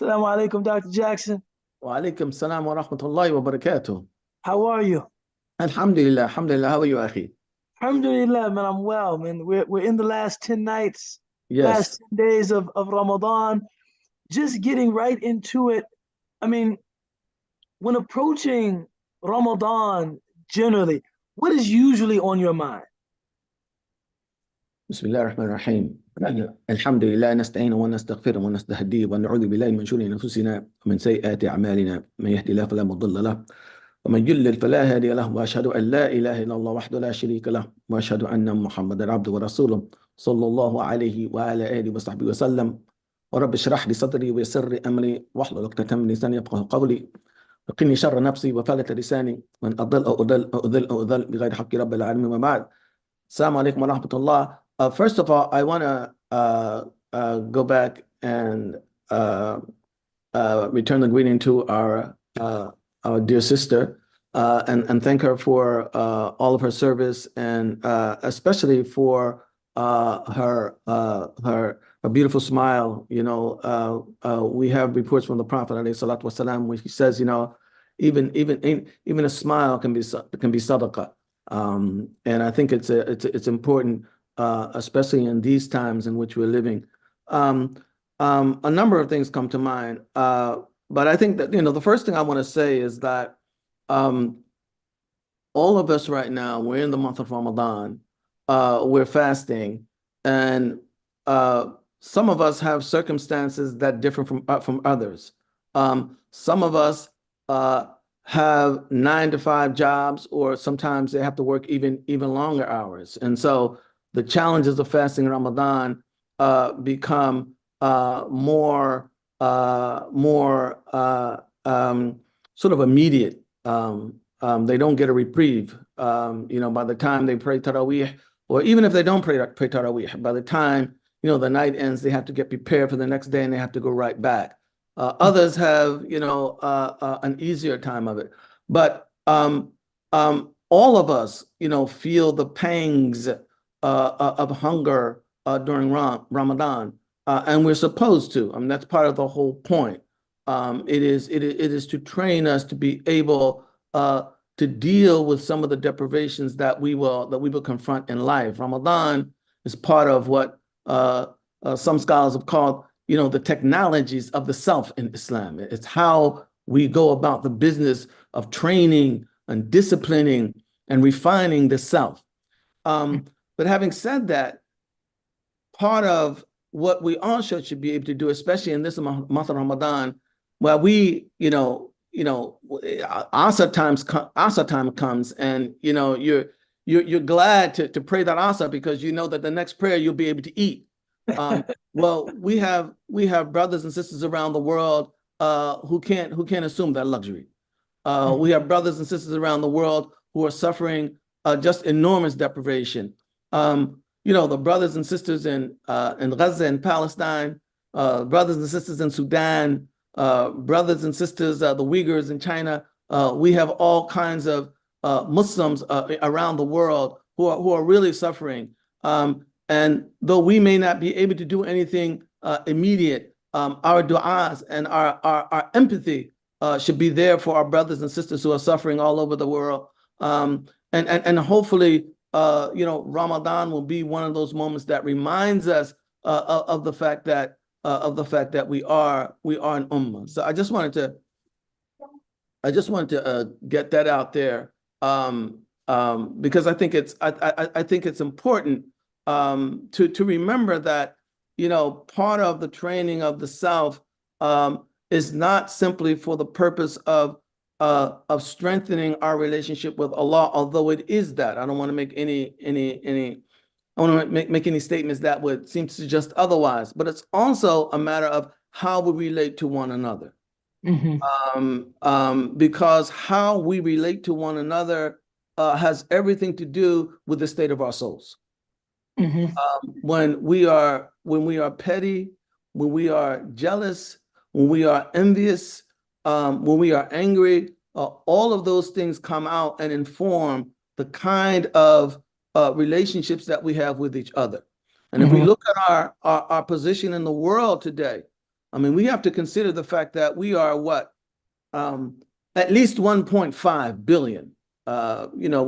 Assalamu alaikum, Dr. Jackson. وعليكم السلام ورحمة الله وبركاته. How are you? Alhamdulillah, alhamdulillah. How are you, akhi? Alhamdulillah, man, I'm well, man. We're in the last 10 nights, last Yes. 10 days of Ramadan. Just getting right into it. I mean, when approaching Ramadan generally, what is usually on your mind? بسم الله الرحمن الرحيم. الحمد لله نستعين ونستغفر ونستهديه ونعوذ بالله من شرور أنفسنا ومن سيئات أعمالنا من يهدي الله فلا مضل له ومن يضلل فلا هادي له وأشهد أن لا إله إلا الله وحده لا شريك له وأشهد أن محمدا عبده ورسوله صلى الله عليه وعلى آله وصحبه وسلم. ورب اشرح لي صدري ويسر لي أمري واحلل عقدة من لساني يفقهوا قولي وقني شر نفسي وفلت لساني وأن أضل بغير حق رب العالمين. وبعد. Assalamu alaikum wa rahmatullah. First of all, I want to go back and return the greeting to our dear sister and thank her for all of her service and especially for her beautiful smile. You know, we have reports from the Prophet alayhi salatu wasalam, where he says, you know, even a smile can be sadaqah. And I think it's important, especially in these times in which we're living. A number of things come to mind, but I think that, you know, the first thing I want to say is that all of us right now, we're in the month of Ramadan, we're fasting, and some of us have circumstances that differ from others. Some of us have 9-to-5 jobs, or sometimes they have to work even longer hours. And so the challenges of fasting in Ramadan become more sort of immediate. They don't get a reprieve. You know, by the time they pray Taraweeh, or even if they don't pray Taraweeh, by the time, you know, the night ends, they have to get prepared for the next day and they have to go right back. Others have, you know, an easier time of it. But all of us, you know, feel the pangs of hunger during Ramadan, and we're supposed to. I mean, that's part of the whole point. It is to train us to be able to deal with some of the deprivations that we will confront in life. Ramadan is part of what some scholars have called, you know, the technologies of the self in Islam. It's how we go about the business of training and disciplining and refining the self. But having said that, part of what we also should be able to do, especially in this month of Ramadan, where we, Asr time comes, and you know you're glad to pray that Asr because you know that the next prayer you'll be able to eat. Well, we have brothers and sisters around the world who can't assume that luxury. We have brothers and sisters around the world who are suffering just enormous deprivation. You know, the brothers and sisters in Gaza and Palestine, brothers and sisters in Sudan, brothers and sisters, the Uyghurs in China. We have all kinds of Muslims around the world who are really suffering. And though we may not be able to do anything immediate, our du'as and our empathy should be there for our brothers and sisters who are suffering all over the world. And hopefully, you know, Ramadan will be one of those moments that reminds us of the fact that we are an ummah. So I just wanted to get that out there because I think it's important to remember that, you know, part of the training of the self is not simply for the purpose of strengthening our relationship with Allah, although it is that. I don't want to make any statements that would seem to suggest otherwise, but it's also a matter of how we relate to one another. Because how we relate to one another has everything to do with the state of our souls. When we are petty, when we are jealous, when we are envious, when we are angry, all of those things come out and inform the kind of relationships that we have with each other. And if we look at our position in the world today, I mean, we have to consider the fact that we are what? At least 1.5 billion.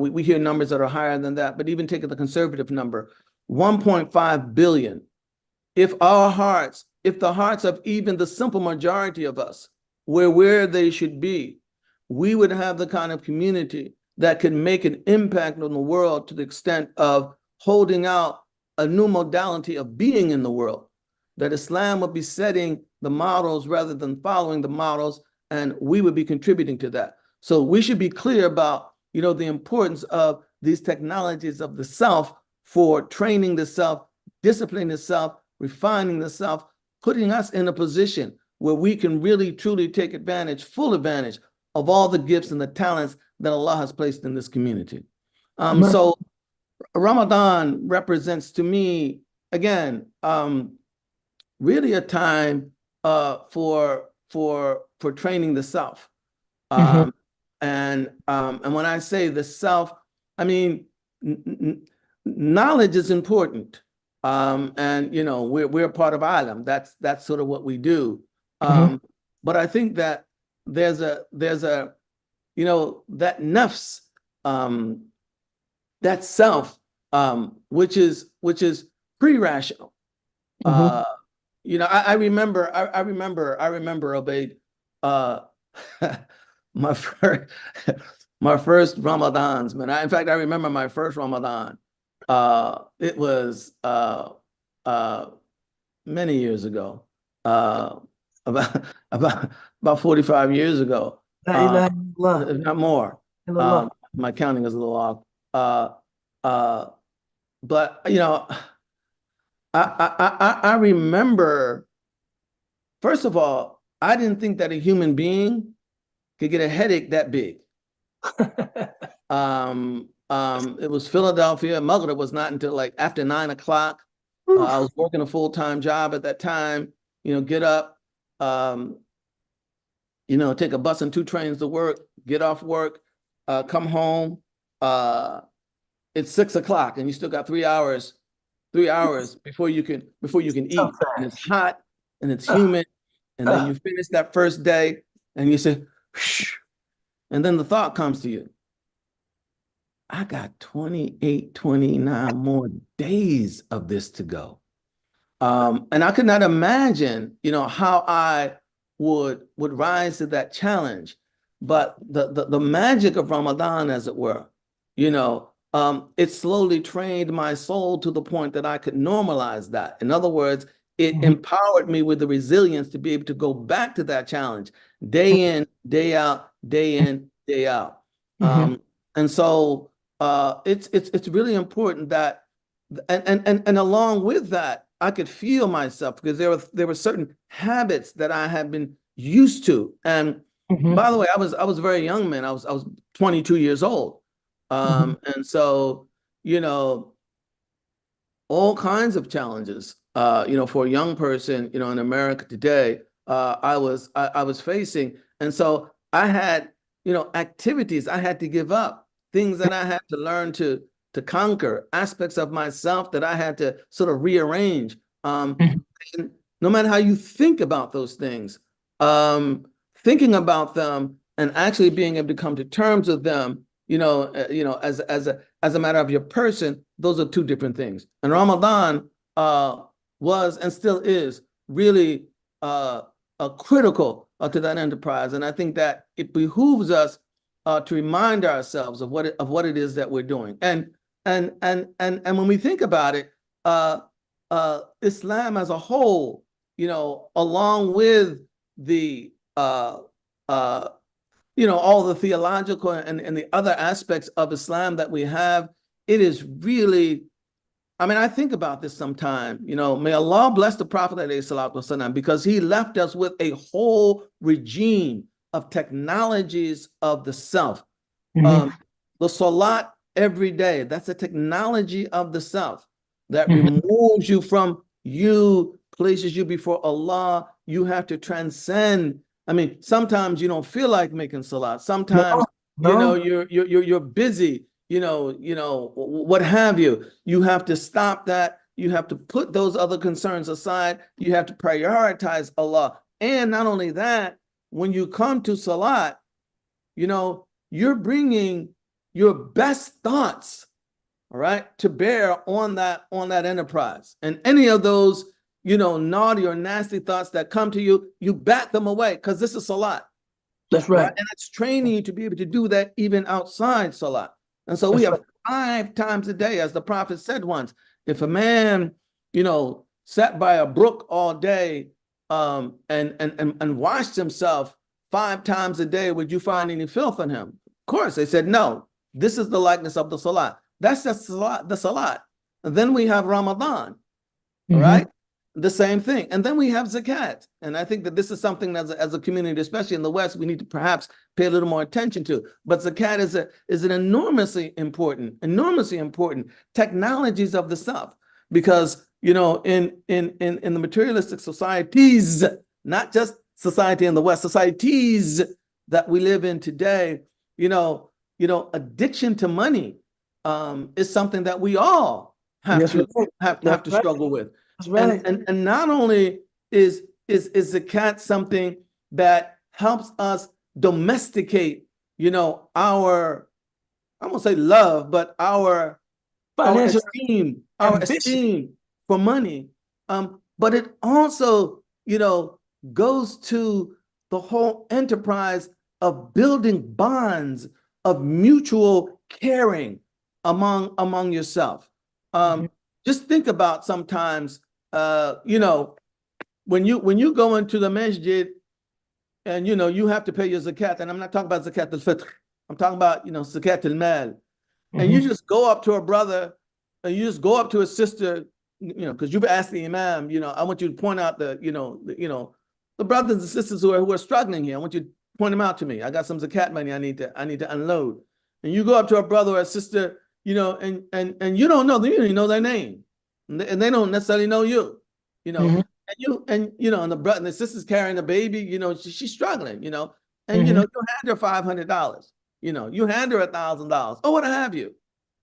We hear numbers that are higher than that, but even taking the conservative number, 1.5 billion. If the hearts of even the simple majority of us were where they should be, we would have the kind of community that could make an impact on the world to the extent of holding out a new modality of being in the world, that Islam would be setting the models rather than following the models, and we would be contributing to that. So we should be clear about, the importance of these technologies of the self for training the self, disciplining the self, refining the self, putting us in a position where we can really, truly take full advantage of all the gifts and the talents that Allah has placed in this community. So Ramadan represents to me, again, really a time for training the self. And when I say the self, I mean knowledge is important. And we're part of ALIM. That's sort of what we do. But I think that there's a that nafs, that self, which is pre-rational. I remember, Ubayd, my first Ramadans, man. In fact, I remember my first Ramadan. It was many years ago, about 45 years ago, if not more. My counting is a little off. But I remember, first of all, I didn't think that a human being could get a headache that big. It was Philadelphia. Maghrib was not until like after 9 o'clock. I was working a full-time job at that time. Get up, take a bus and 2 trains to work, get off work, come home. It's 6 o'clock, and you still got 3 hours before you can eat. And it's hot and it's humid, and then you finish that first day, and you say, shh, and then the thought comes to you, I got 28, 29 more days of this to go. And I could not imagine, how I would rise to that challenge. But the magic of Ramadan, as it were, it slowly trained my soul to the point that I could normalize that. In other words, it empowered me with the resilience to be able to go back to that challenge day in, day out, day in, day out. And so it's really important that, and along with that, I could feel myself, because there were certain habits that I had been used to. And by the way, I was a very young man. I was 22 years old. And so, all kinds of challenges, for a young person, in America today, I was facing. And so I had, activities I had to give up, things that I had to learn to conquer, aspects of myself that I had to sort of rearrange. And no matter how you think about those things, thinking about them and actually being able to come to terms with them, as a matter of your person, those are 2 different things. And Ramadan was and still is really critical to that enterprise. And I think that it behooves us to remind ourselves of what it is that we're doing. And when we think about it, Islam as a whole, along with the all the theological and the other aspects of Islam that we have, it is really, I think about this sometime, may Allah bless the Prophet ﷺ, because he left us with a whole regime of technologies of the self. The salat every day, that's a technology of the self that removes you from you, places you before Allah. You have to transcend. Sometimes you don't feel like making salat. Sometimes, you're busy, what have you. You have to stop that You have to put those other concerns aside. You have to prioritize Allah. And not only that, when you come to salat, you're bringing your best thoughts, all right, to bear on that enterprise. And any of those, naughty or nasty thoughts that come to you, you bat them away, because this is salat. That's right. And it's training you to be able to do that even outside salat. And so we have 5 times a day, as the Prophet said once, if a man, sat by a brook all day and washed himself 5 times a day, would you find any filth in him? Of course, they said, no, this is the likeness of the salat. That's the salat. And then we have Ramadan, all right? The same thing. And then we have zakat. And I think that this is something as a community, especially in the West, we need to perhaps pay a little more attention to. But zakat is an enormously important technologies of the self. Because, in the materialistic societies, not just society in the West, societies that we live in today, addiction to money is something that we all have to struggle with. Right. And not only is zakat something that helps us domesticate, our, I won't say love, but our esteem for money, but it also, goes to the whole enterprise of building bonds of mutual caring among yourself. Just think about sometimes, when you go into the masjid and, you have to pay your zakat, and I'm not talking about zakat al-fitr, I'm talking about, zakat al-mal, and you just go up to a brother and you just go up to a sister, because you've asked the imam, I want you to point out the brothers and sisters who are struggling here. I want you to point them out to me. I got some zakat money I need to unload. And you go up to a brother or a sister, and you don't know them, you don't even know their name. And they don't necessarily know you, and the brother and the sister's carrying a baby, she's struggling, and you hand her $500, you hand her $1,000, or what have you.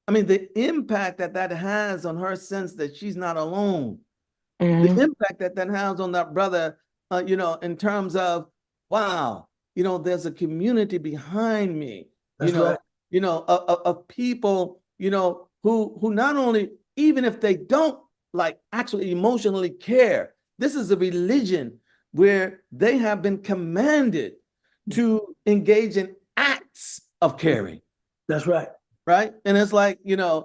I mean, the impact that has on her sense that she's not alone, the impact that has on that brother, in terms of, wow, there's a community behind me, of people, who not only, even if they don't actually emotionally care, this is a religion where they have been commanded to engage in acts of caring. That's right. Right. And it's like, you don't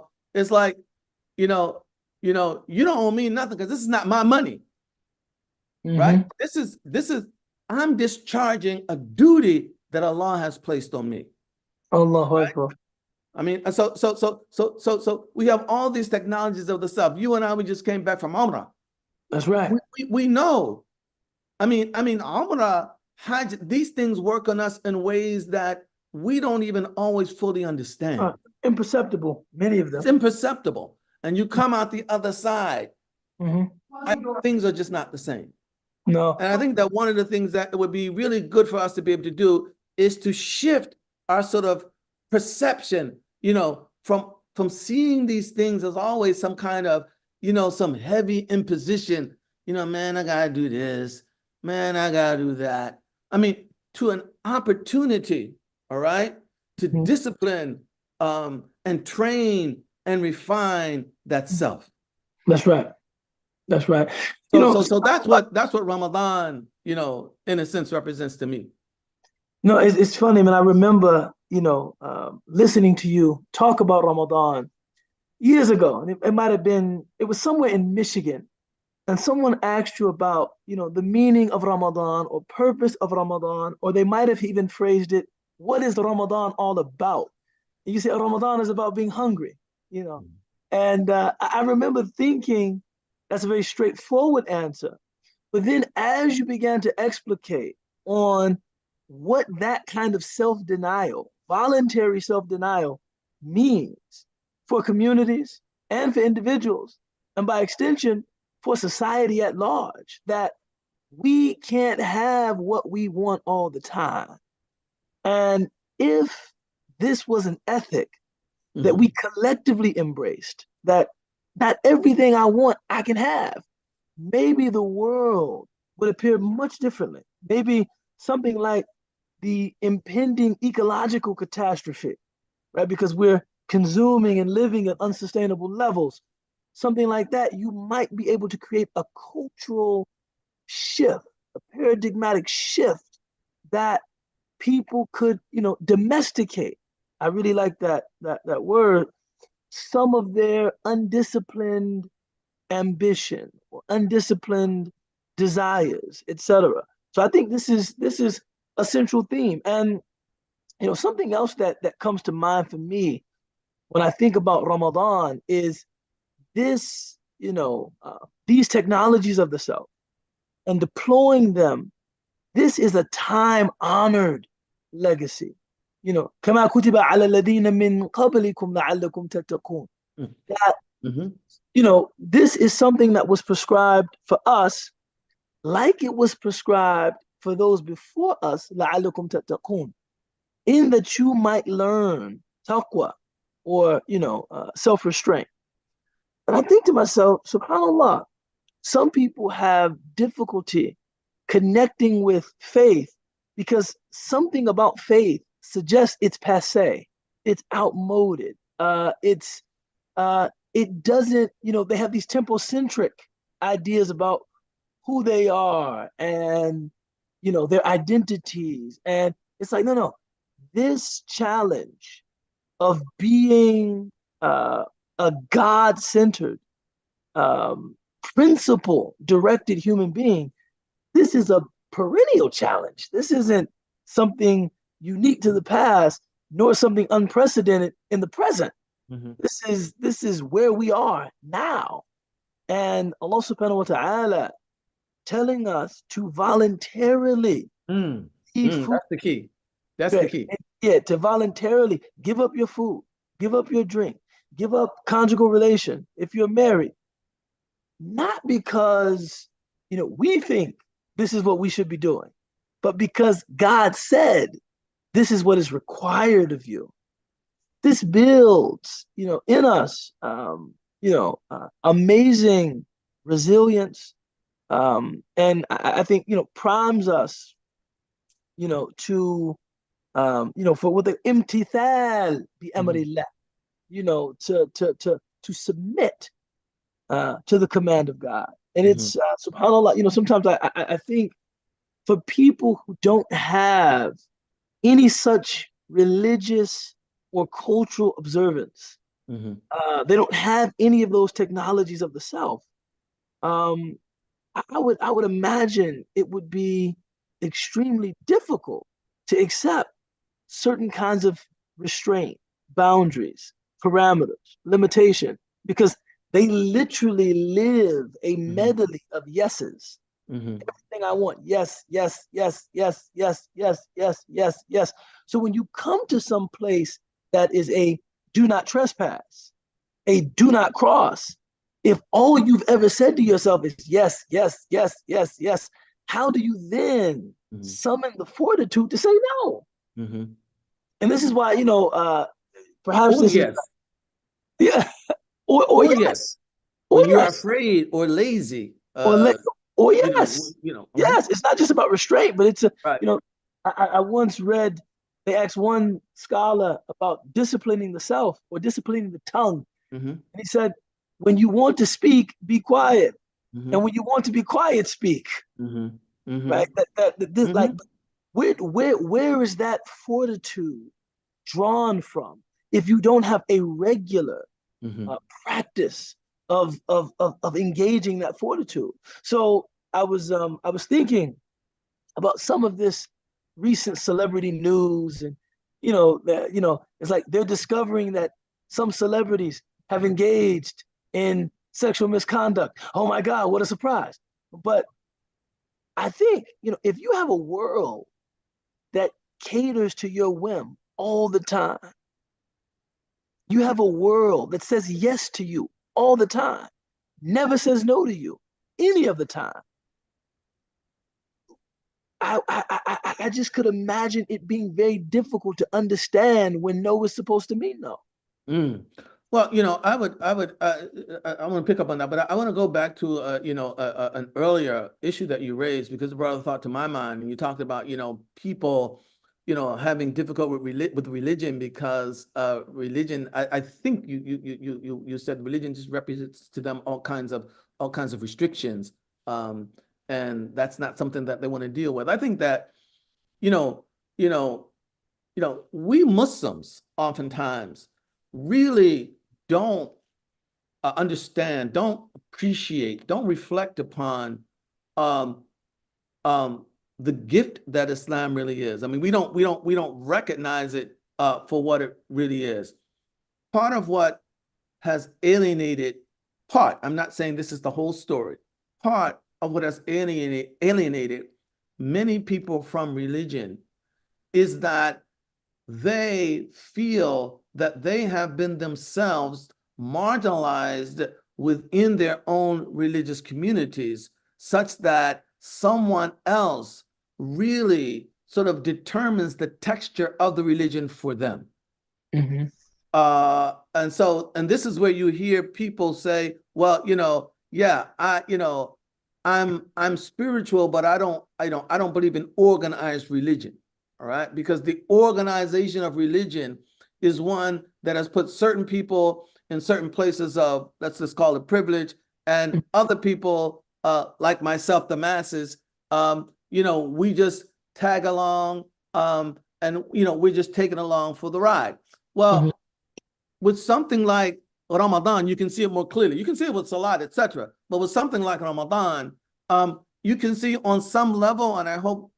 owe me nothing because this is not my money. Right. This is, I'm discharging a duty that Allah has placed on me. Allahu Akbar. I mean, so we have all these technologies of the self. You and I, we just came back from Umrah. That's right. We know. I mean, Umrah, Hajj, these things work on us in ways that we don't even always fully understand. Imperceptible, many of them. It's imperceptible. And you come out the other side, things are just not the same. No. And I think that one of the things that it would be really good for us to be able to do is to shift our sort of perception, from seeing these things as always some kind of, some heavy imposition, man, I gotta do this, man, I gotta do that. I mean, to an opportunity, all right, to discipline and train and refine that self. That's right. That's right. So that's what Ramadan, in a sense represents to me. No, it's funny, man. I remember, listening to you talk about Ramadan years ago. And it might have been, it was somewhere in Michigan. And someone asked you about, the meaning of Ramadan or purpose of Ramadan, or they might have even phrased it, what is Ramadan all about? And you say, Ramadan is about being hungry, And I remember thinking that's a very straightforward answer. But then as you began to explicate on what that kind of self-denial, voluntary self-denial means for communities and for individuals, and by extension, for society at large, that we can't have what we want all the time. And if this was an ethic that we collectively embraced, that not everything I want I can have. Maybe the world would appear much differently. Maybe something like the impending ecological catastrophe, right? Because we're consuming and living at unsustainable levels. Something like that, you might be able to create a cultural shift, a paradigmatic shift that people could, domesticate. I really like that word. Some of their undisciplined ambition or undisciplined desires, etc. So I think this is a central theme. And something else that comes to mind for me when I think about Ramadan is this, these technologies of the self and deploying them. This is a time honored legacy. كما كتب على الذين من قبلكم لعلكم تتقون. That, Mhm. this is something that was prescribed for us, like it was prescribed for those before us, لعلكم تتقون, in that you might learn taqwa, or self-restraint. And I think to myself, subhanallah, some people have difficulty connecting with faith because something about faith suggests it's passe, it's outmoded, it doesn't, they have these tempocentric ideas about who they are and their identities. And it's like, no, no, this challenge of being a God-centered, um, principle-directed human being, this is a perennial challenge. This isn't something unique to the past, nor something unprecedented in the present. Mhm. This is where we are now. And Allah subhanahu wa ta'ala telling us to voluntarily Mm. eat food. That's the key. That's the Right. key. Yeah, to voluntarily give up your food, give up your drink, give up conjugal relation if you're married, not because we think this is what we should be doing, but because God said this is what is required of you. This builds, in us, amazing resilience, and I think primes us, to for with the imtithal bi Mhm. amrillah, to submit to the command of God. And Mhm. it's subhanallah, sometimes I think for people who don't have any such religious or cultural observance, Mhm. they don't have any of those technologies of the self. Um, I would imagine it would be extremely difficult to accept certain kinds of restraint, boundaries, parameters, limitation, because they literally live a Mhm. medley of yeses. Mhm. Everything I want, yes, yes, yes, yes, yes, yes, yes, yes, yes. So when you come to some place that is a do not trespass, a do not cross, if all you've ever said to yourself is yes, yes, yes, yes, yes, how do you then Mhm. summon the fortitude to say no? Mhm. And this is why, perhaps Or this is, yes. yeah, or Or yes. yes, or When you're yes, afraid or lazy, or le- or yes, mhm. yes. It's not just about restraint, but it's a, Right. you know, I once read, they asked one scholar about disciplining the self or disciplining the tongue. Mhm. And he said, when you want to speak, be quiet. And Mhm. when you want to be quiet, speak. Mhm. Right? Mhm. This, like, Mhm. where is that fortitude drawn from if you don't have a regular Mhm. practice of engaging that fortitude? So I was thinking about some of this recent celebrity news, and it's like they're discovering that some celebrities have engaged in sexual misconduct. Oh my God, what a surprise! But I think if you have a world that caters to your whim all the time, you have a world that says yes to you all the time, never says no to you any of the time. I just could imagine it being very difficult to understand when no is supposed to mean no. Mm. Well, I want to pick up on that, but I want to go back to, an earlier issue that you raised, because it brought a thought to my mind. And you talked about, people, having difficult with religion because religion. I think you said religion just represents to them all kinds of restrictions, and that's not something that they want to deal with. I think that, you know, you know, we Muslims oftentimes really don't understand, don't appreciate, don't reflect upon um, the gift that Islam really is. I mean, we don't recognize it for what it really is. Part of what has alienated, I'm not saying this is the whole story, part of what has alienated many people from religion is that they feel that they have been themselves marginalized within their own religious communities, such that someone else really sort of determines the texture of the religion for them. Mm-hmm. And this is where you hear people say, well, yeah, I'm spiritual, but I don't believe in organized religion. All right, because the organization of religion is one that has put certain people in certain places of, let's just call it privilege, and other people, like myself, the masses, we just tag along, and we're just taken along for the ride. Well, with something like Ramadan, you can see it more clearly. You can see it with Salat, etc. But with something like Ramadan, you can see on some level, and I hope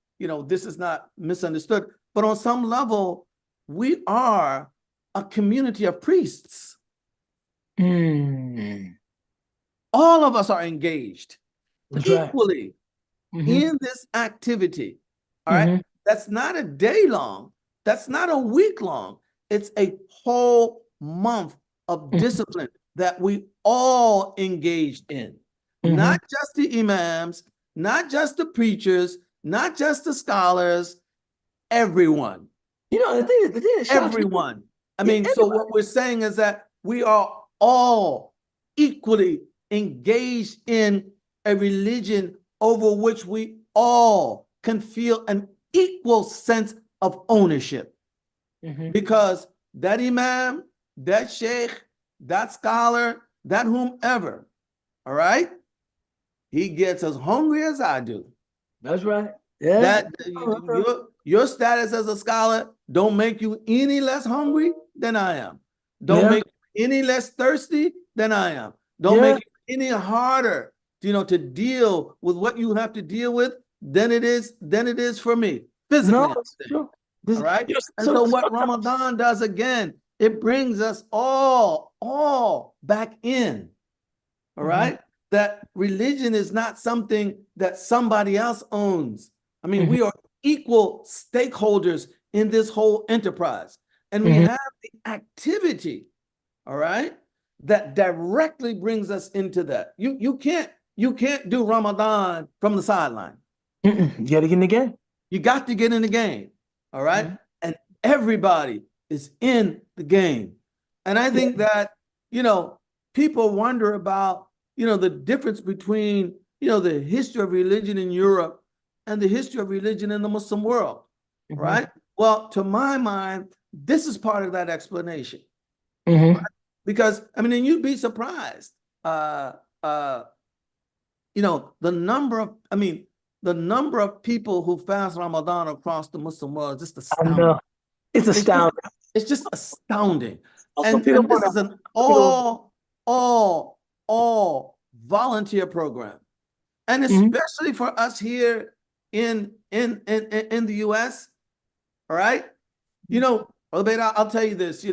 this is not misunderstood, but on some level, we are a community of priests. Mm. All of us are engaged That's equally right. in this activity. All right. That's not a day long. That's not a week long. It's a whole month of discipline that we all engaged in. Not just the imams, not just the preachers, not just the scholars, everyone. The thing that shocks me, Everyone. I yeah, mean, so what we're saying is that we are all equally engaged in a religion over which we all can feel an equal sense of ownership. Because that imam, that sheikh, that scholar, that whomever, all right, he gets as hungry as I do. That's right. Yeah. That your status as a scholar don't make you any less hungry than I am. Don't make you any less thirsty than I am. Don't make it any harder, to deal with what you have to deal with than it is for me physically. No, it's true. All right. And so what Ramadan does again, it brings us all back in. All right. That religion is not something that somebody else owns. I mean, we are equal stakeholders in this whole enterprise. And we have the activity, all right, that directly brings us into that. You can't do Ramadan from the sideline. You got to get in the game. You got to get in the game. All right. And everybody is in the game. And I think that, people wonder about, the difference between, the history of religion in Europe and the history of religion in the Muslim world. Right. Well, to my mind, this is part of that explanation. Right? Because, and you'd be surprised, the number of people who fast Ramadan across the Muslim world is just astounding. I know. It's astounding. It's just astounding. Also, and this is an all volunteer program. And especially for us here in the US, all right? I'll tell you this,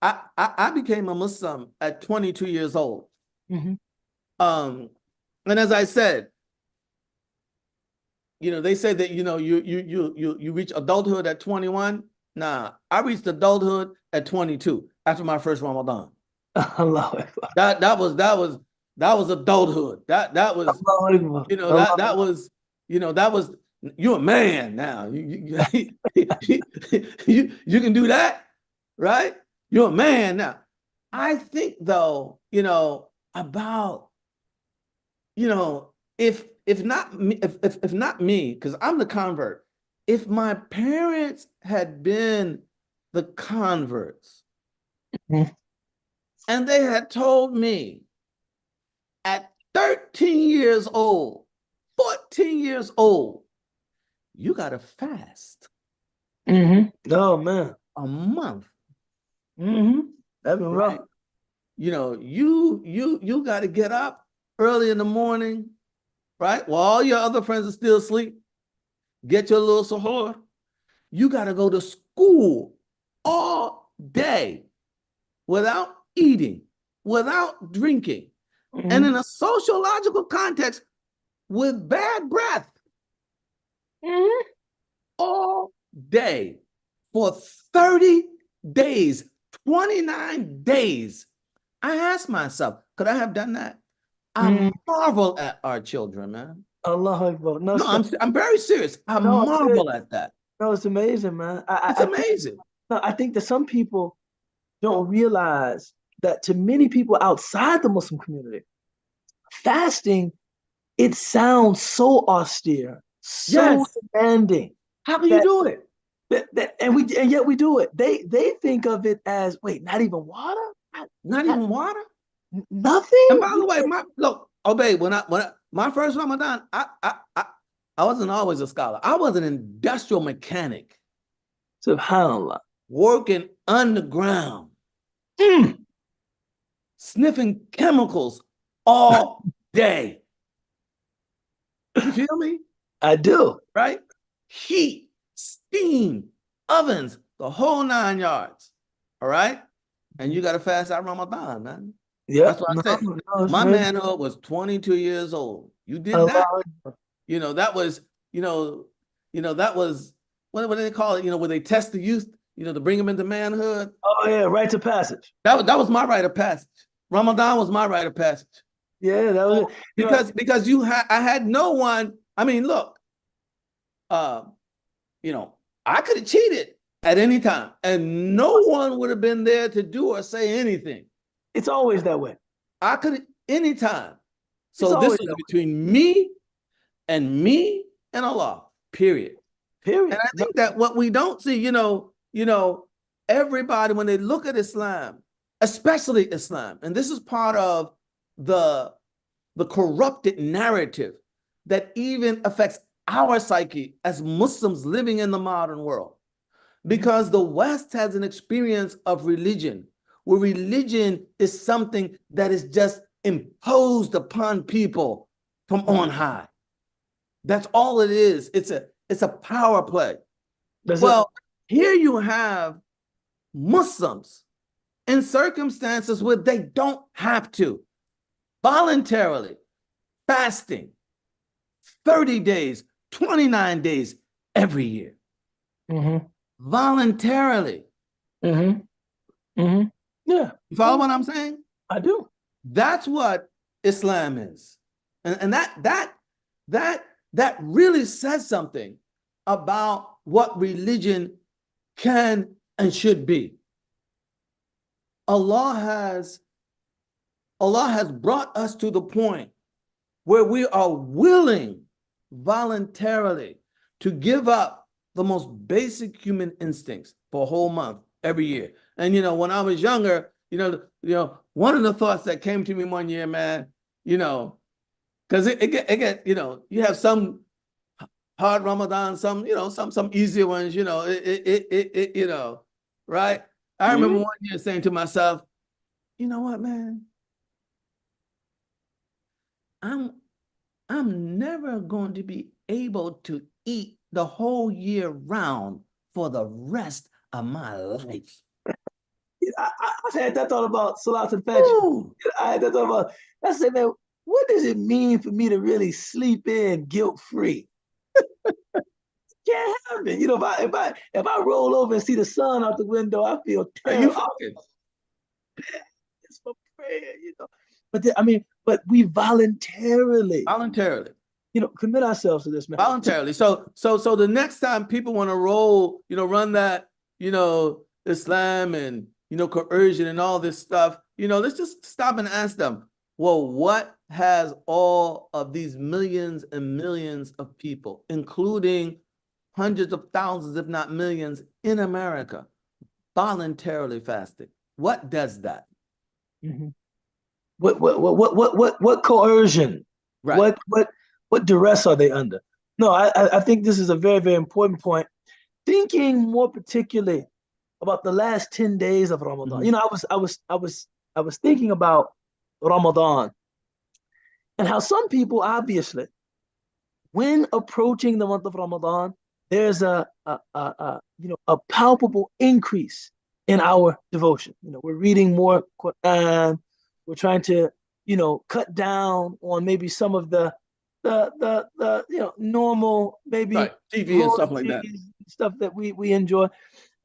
I became a Muslim at 22 years old. And as I said, they say that, you reach adulthood at 21. Nah, I reached adulthood at 22 after my first Ramadan. That was adulthood. That was, you're a man now. You can do that, right? You're a man now. I think though, about, if not me, if not me, because I'm the convert, if my parents had been the converts Mhm. and they had told me at 13 years old, 14 years old, you got to fast Oh man. a month, That'd been rough. right? You got to get up early in the morning, right? While all your other friends are still asleep, get your little sahur. You got to go to school all day without eating, without drinking, and in a sociological context with bad breath all day for 30 days, 29 days. I asked myself, could I have done that? I marvel at our children, man. Allah Akbar. No, No, I'm very serious. I no, marvel at that. no, it's amazing, man. It's I think, amazing. no, I think that some people don't realize that to many people outside the Muslim community, fasting, it sounds so austere, so Yes. demanding How can you that, do it? and yet we do it. They think of it as, wait, not even water? Not Not- even water? And nothing? by the way, my first Ramadan, I wasn't always a scholar. I was an industrial mechanic SubhanAllah. working underground, Mm. sniffing chemicals all day. You feel me? I do. Right? Heat, steam, ovens, the whole 9 yards. All right? And you got to fast out Ramadan, man. That's Yep. what I said. It's My very manhood was 22 years old. You did that. Allah. That was, that was, what do they call it? Where they test the youth, to bring them into manhood. Oh yeah, rites of passage. That was my rite of passage. Ramadan was my rite of passage. Yeah, that was it. Because I had no one. I mean, look, I could have cheated at any time, and no one would have been there to do or say anything. It's always that way. I could anytime. It's So this always is that way. between me and Allah. Period. Period. And I think that what we don't see, everybody when they look at Islam, especially Islam, and this is part of the corrupted narrative that even affects our psyche as Muslims living in the modern world. Because the West has an experience of religion, where religion is something that is just imposed upon people from on high. That's all it is. It's a power play. Well, here you have Muslims in circumstances where they don't have to, voluntarily fasting 30 days, 29 days every year. Voluntarily. Yeah. You follow what I'm saying? I do. That's what Islam is. And that really says something about what religion can and should be. Allah has brought us to the point where we are willing voluntarily to give up the most basic human instincts for a whole month every year. And when I was younger, one of the thoughts that came to me one year, man, because it get you have some hard Ramadan, some some easier ones, right? I remember one year saying to myself, you know what, man, I'm never going to be able to eat the whole year round for the rest of my life. I had that thought about Salat and Fajr. I had that thought about, I said, man, what does it mean for me to really sleep in guilt-free? Can't happen. If I roll over and see the sun out the window, I feel terrible. It's for prayer, But we voluntarily commit ourselves to this, man. Voluntarily. So the next time people want to run that, Islam and coercion and all this stuff, let's just stop and ask them, well, what has all of these millions and millions of people, including hundreds of thousands, if not millions, in America, voluntarily fasting? What does that? Mm-hmm. What coercion? Right. What duress are they under? No, I think this is a very, very important point. Thinking more particularly about the last 10 days of Ramadan. Mm-hmm. I was thinking about Ramadan and how some people obviously, when approaching the month of Ramadan, there's a palpable increase in our devotion. We're reading more Quran. We're trying to cut down on maybe some of the normal maybe Right. TV and stuff like that. stuff that we enjoy.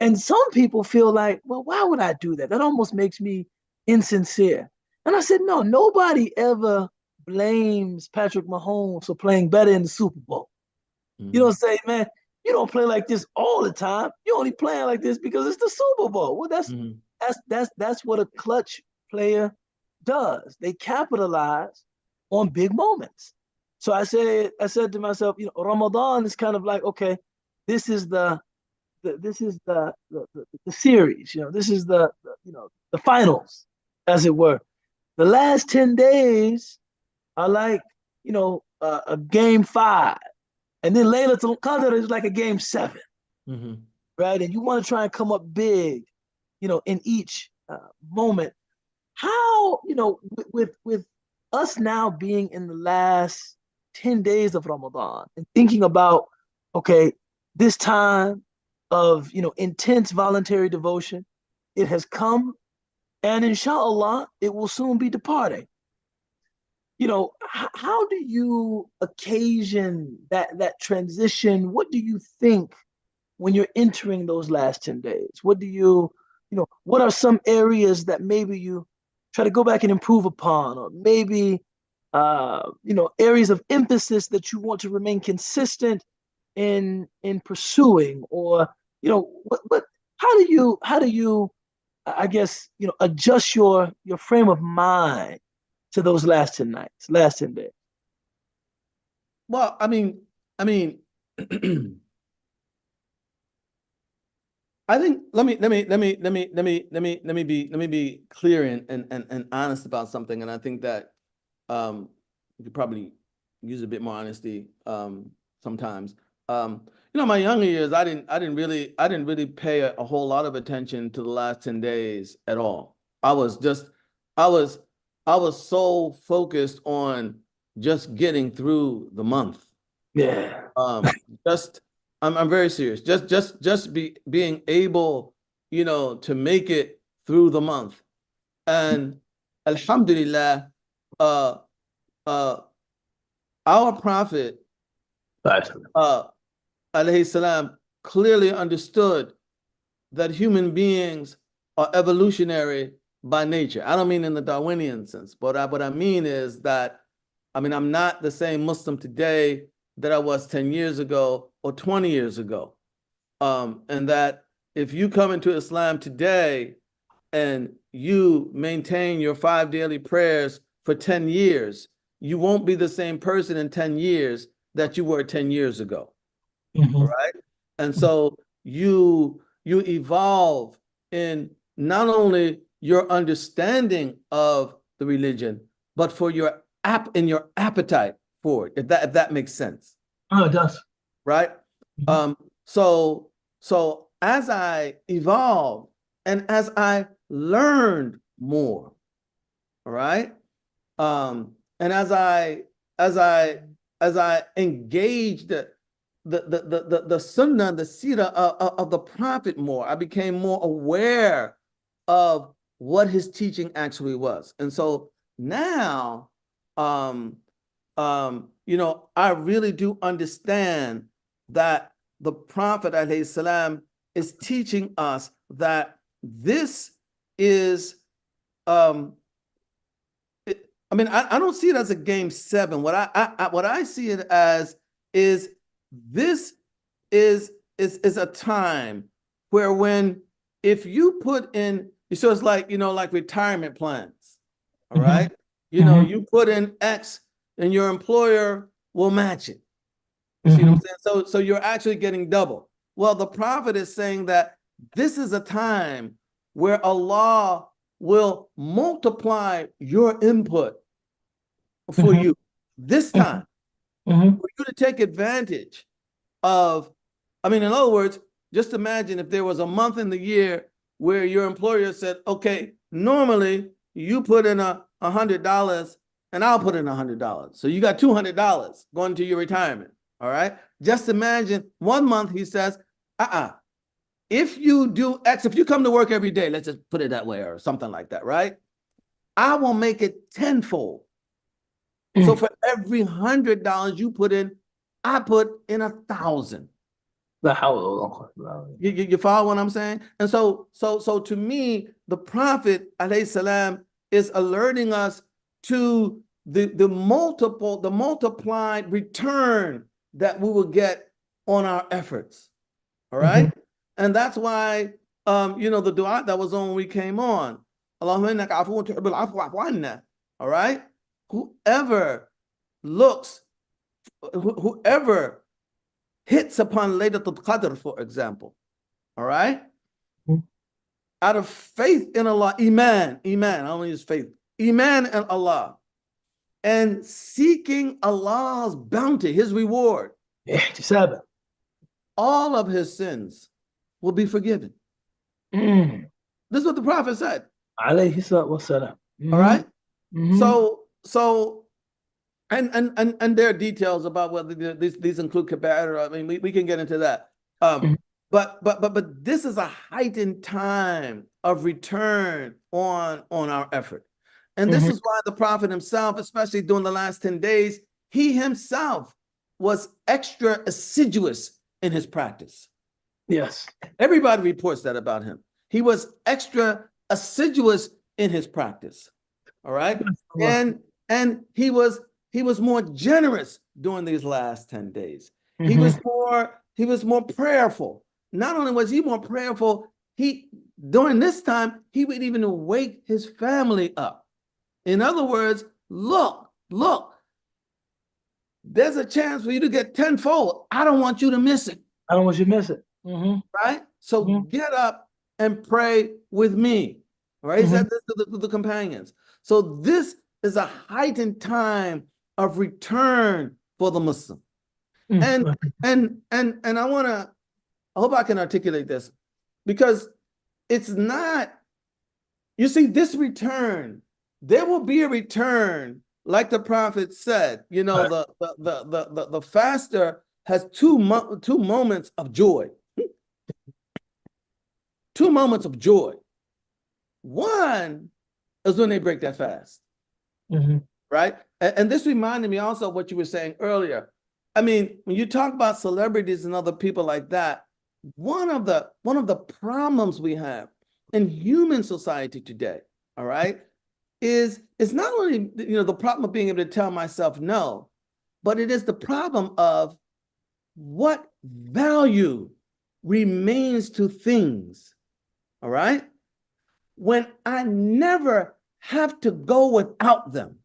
And some people feel like, well, why would I do that? That almost makes me insincere. And I said, no, nobody ever blames Patrick Mahomes for playing better in the Super Bowl. You don't say, man, you don't play like this all the time. You only playing like this because it's the Super Bowl. Well, that's what a clutch player does. They capitalize on big moments. So I said to myself, Ramadan is kind of like, okay, this is the series. This is the finals, as it were. The last 10 days are like a game 5, and then Laylatul Qadr is like a game 7, right? And you want to try and come up big, in each moment. How with us now being in the last 10 days of Ramadan and thinking about, okay, this time of intense voluntary devotion, it has come, and inshallah it will soon be departing. How do you occasion that transition? What do you think when you're entering those last 10 days? What are some areas that maybe you try to go back and improve upon, or maybe areas of emphasis that you want to remain consistent in pursuing, or what how do you I guess adjust your frame of mind to those last 10 nights, last 10 days? Well, I mean, I think let me be clear and honest about something, and I think that you could probably use a bit more honesty sometimes. My younger years, I didn't really pay a whole lot of attention to the last 10 days at all. I was so focused on just getting through the month. Yeah. I'm very serious. Being able, to make it through the month. And alhamdulillah, our prophet, alayhi salam, clearly understood that human beings are evolutionary by nature. I don't mean in the Darwinian sense, but what I mean is that, I'm not the same Muslim today that I was 10 years ago or 20 years ago. And that if you come into Islam today and you maintain your 5 daily prayers for 10 years, you won't be the same person in 10 years that you were 10 years ago. Right? And so you evolve in not only your understanding of the religion, but for your appetite for it, if that makes sense. Oh, it does. Right? So as I evolved and as I learned more, all right, and as I engaged the Sunnah, the Sirah of the Prophet more, I became more aware of what his teaching actually was. And so now, I really do understand that the Prophet alayhi salam is teaching us that this is, I don't see it as a game 7. What I see it as is this is a time where if you put in So it's like, like retirement plans. All right. You put in X and your employer will match it. You see what I'm saying? So you're actually getting double. Well, the Prophet is saying that this is a time where Allah will multiply your input for you this time, for you to take advantage of. In other words, just imagine if there was a month in the year where your employer said, okay, normally you put in $100 and I'll put in $100. So you got $200 going to your retirement. All right. Just imagine 1 month he says, if you do X, if you come to work every day, let's just put it that way or something like that, right? I will make it tenfold. So for every $100 you put in, I put in 1,000. You follow what I'm saying? And so to me, the Prophet alayhi salam is alerting us to the multiplied return that we will get on our efforts. All right. And that's why the dua that was on when we came on. Allahumma innaka afuwwun tuhibbul afwa fa'fu anna. All right. Whoever hits upon Laylatul Qadr, for example, all right, out of faith in Allah, iman, I don't use faith, iman in Allah, and seeking Allah's bounty, his reward, all of his sins will be forgiven. This is what the Prophet said. Alayhi salatu All right. So and there are details about whether these include kaba'ir. We can get into that. But this is a heightened time of return on our effort. And this is why the Prophet himself, especially during the last 10 days, he himself was extra assiduous in his practice. Yes. Everybody reports that about him. He was extra assiduous in his practice. All right. And he was more generous during these last 10 days. He was more prayerful. Not only was he more prayerful, during this time, he would even wake his family up. In other words, look, there's a chance for you to get tenfold. I don't want you to miss it. I don't want you to miss it. Right? So get up and pray with me. Right? He said this to the companions. So this is a heightened time of return for the Muslim. And I hope I can articulate this, because it's not, you see, this return, there will be a return, like the Prophet said, the faster has two moments of joy. 2 moments of joy. One is when they break that fast. Right? And this reminded me also of what you were saying earlier. When you talk about celebrities and other people like that, one of the problems we have in human society today, all right, is not only the problem of being able to tell myself no, but it is the problem of what value remains to things. All right, when I never have to go without them.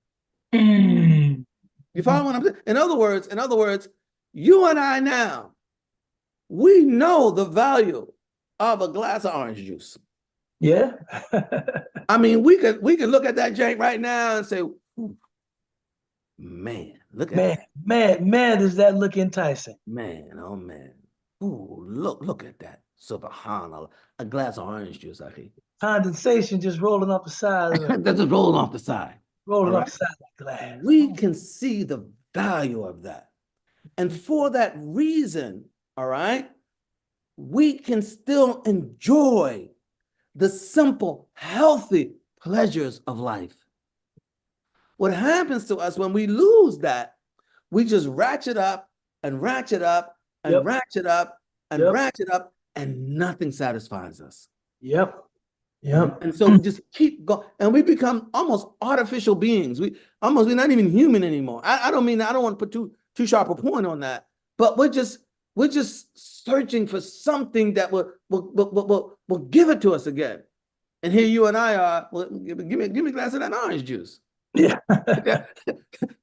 You follow what I'm saying? In other words, you and I now, we know the value of a glass of orange juice. Yeah. We could look at that drink right now and say, man, look at that. Man, does that look enticing? Man, oh man. Ooh, look at that. Subhanallah. A glass of orange juice, Akhi. Condensation just rolling off the side of it. That's just rolling off the side. Rolling off the side of the glass. We can see the value of that. And for that reason, all right, we can still enjoy the simple, healthy pleasures of life. What happens to us when we lose that, we just ratchet up and ratchet up and ratchet up and ratchet up, and nothing satisfies us. Yep. And so we just keep going, and we become almost artificial beings. We're not even human anymore. I don't want to put too sharp a point on that, but we're just searching for something that will give it to us again. And here you and I are, well, give me a glass of that orange juice. Yeah.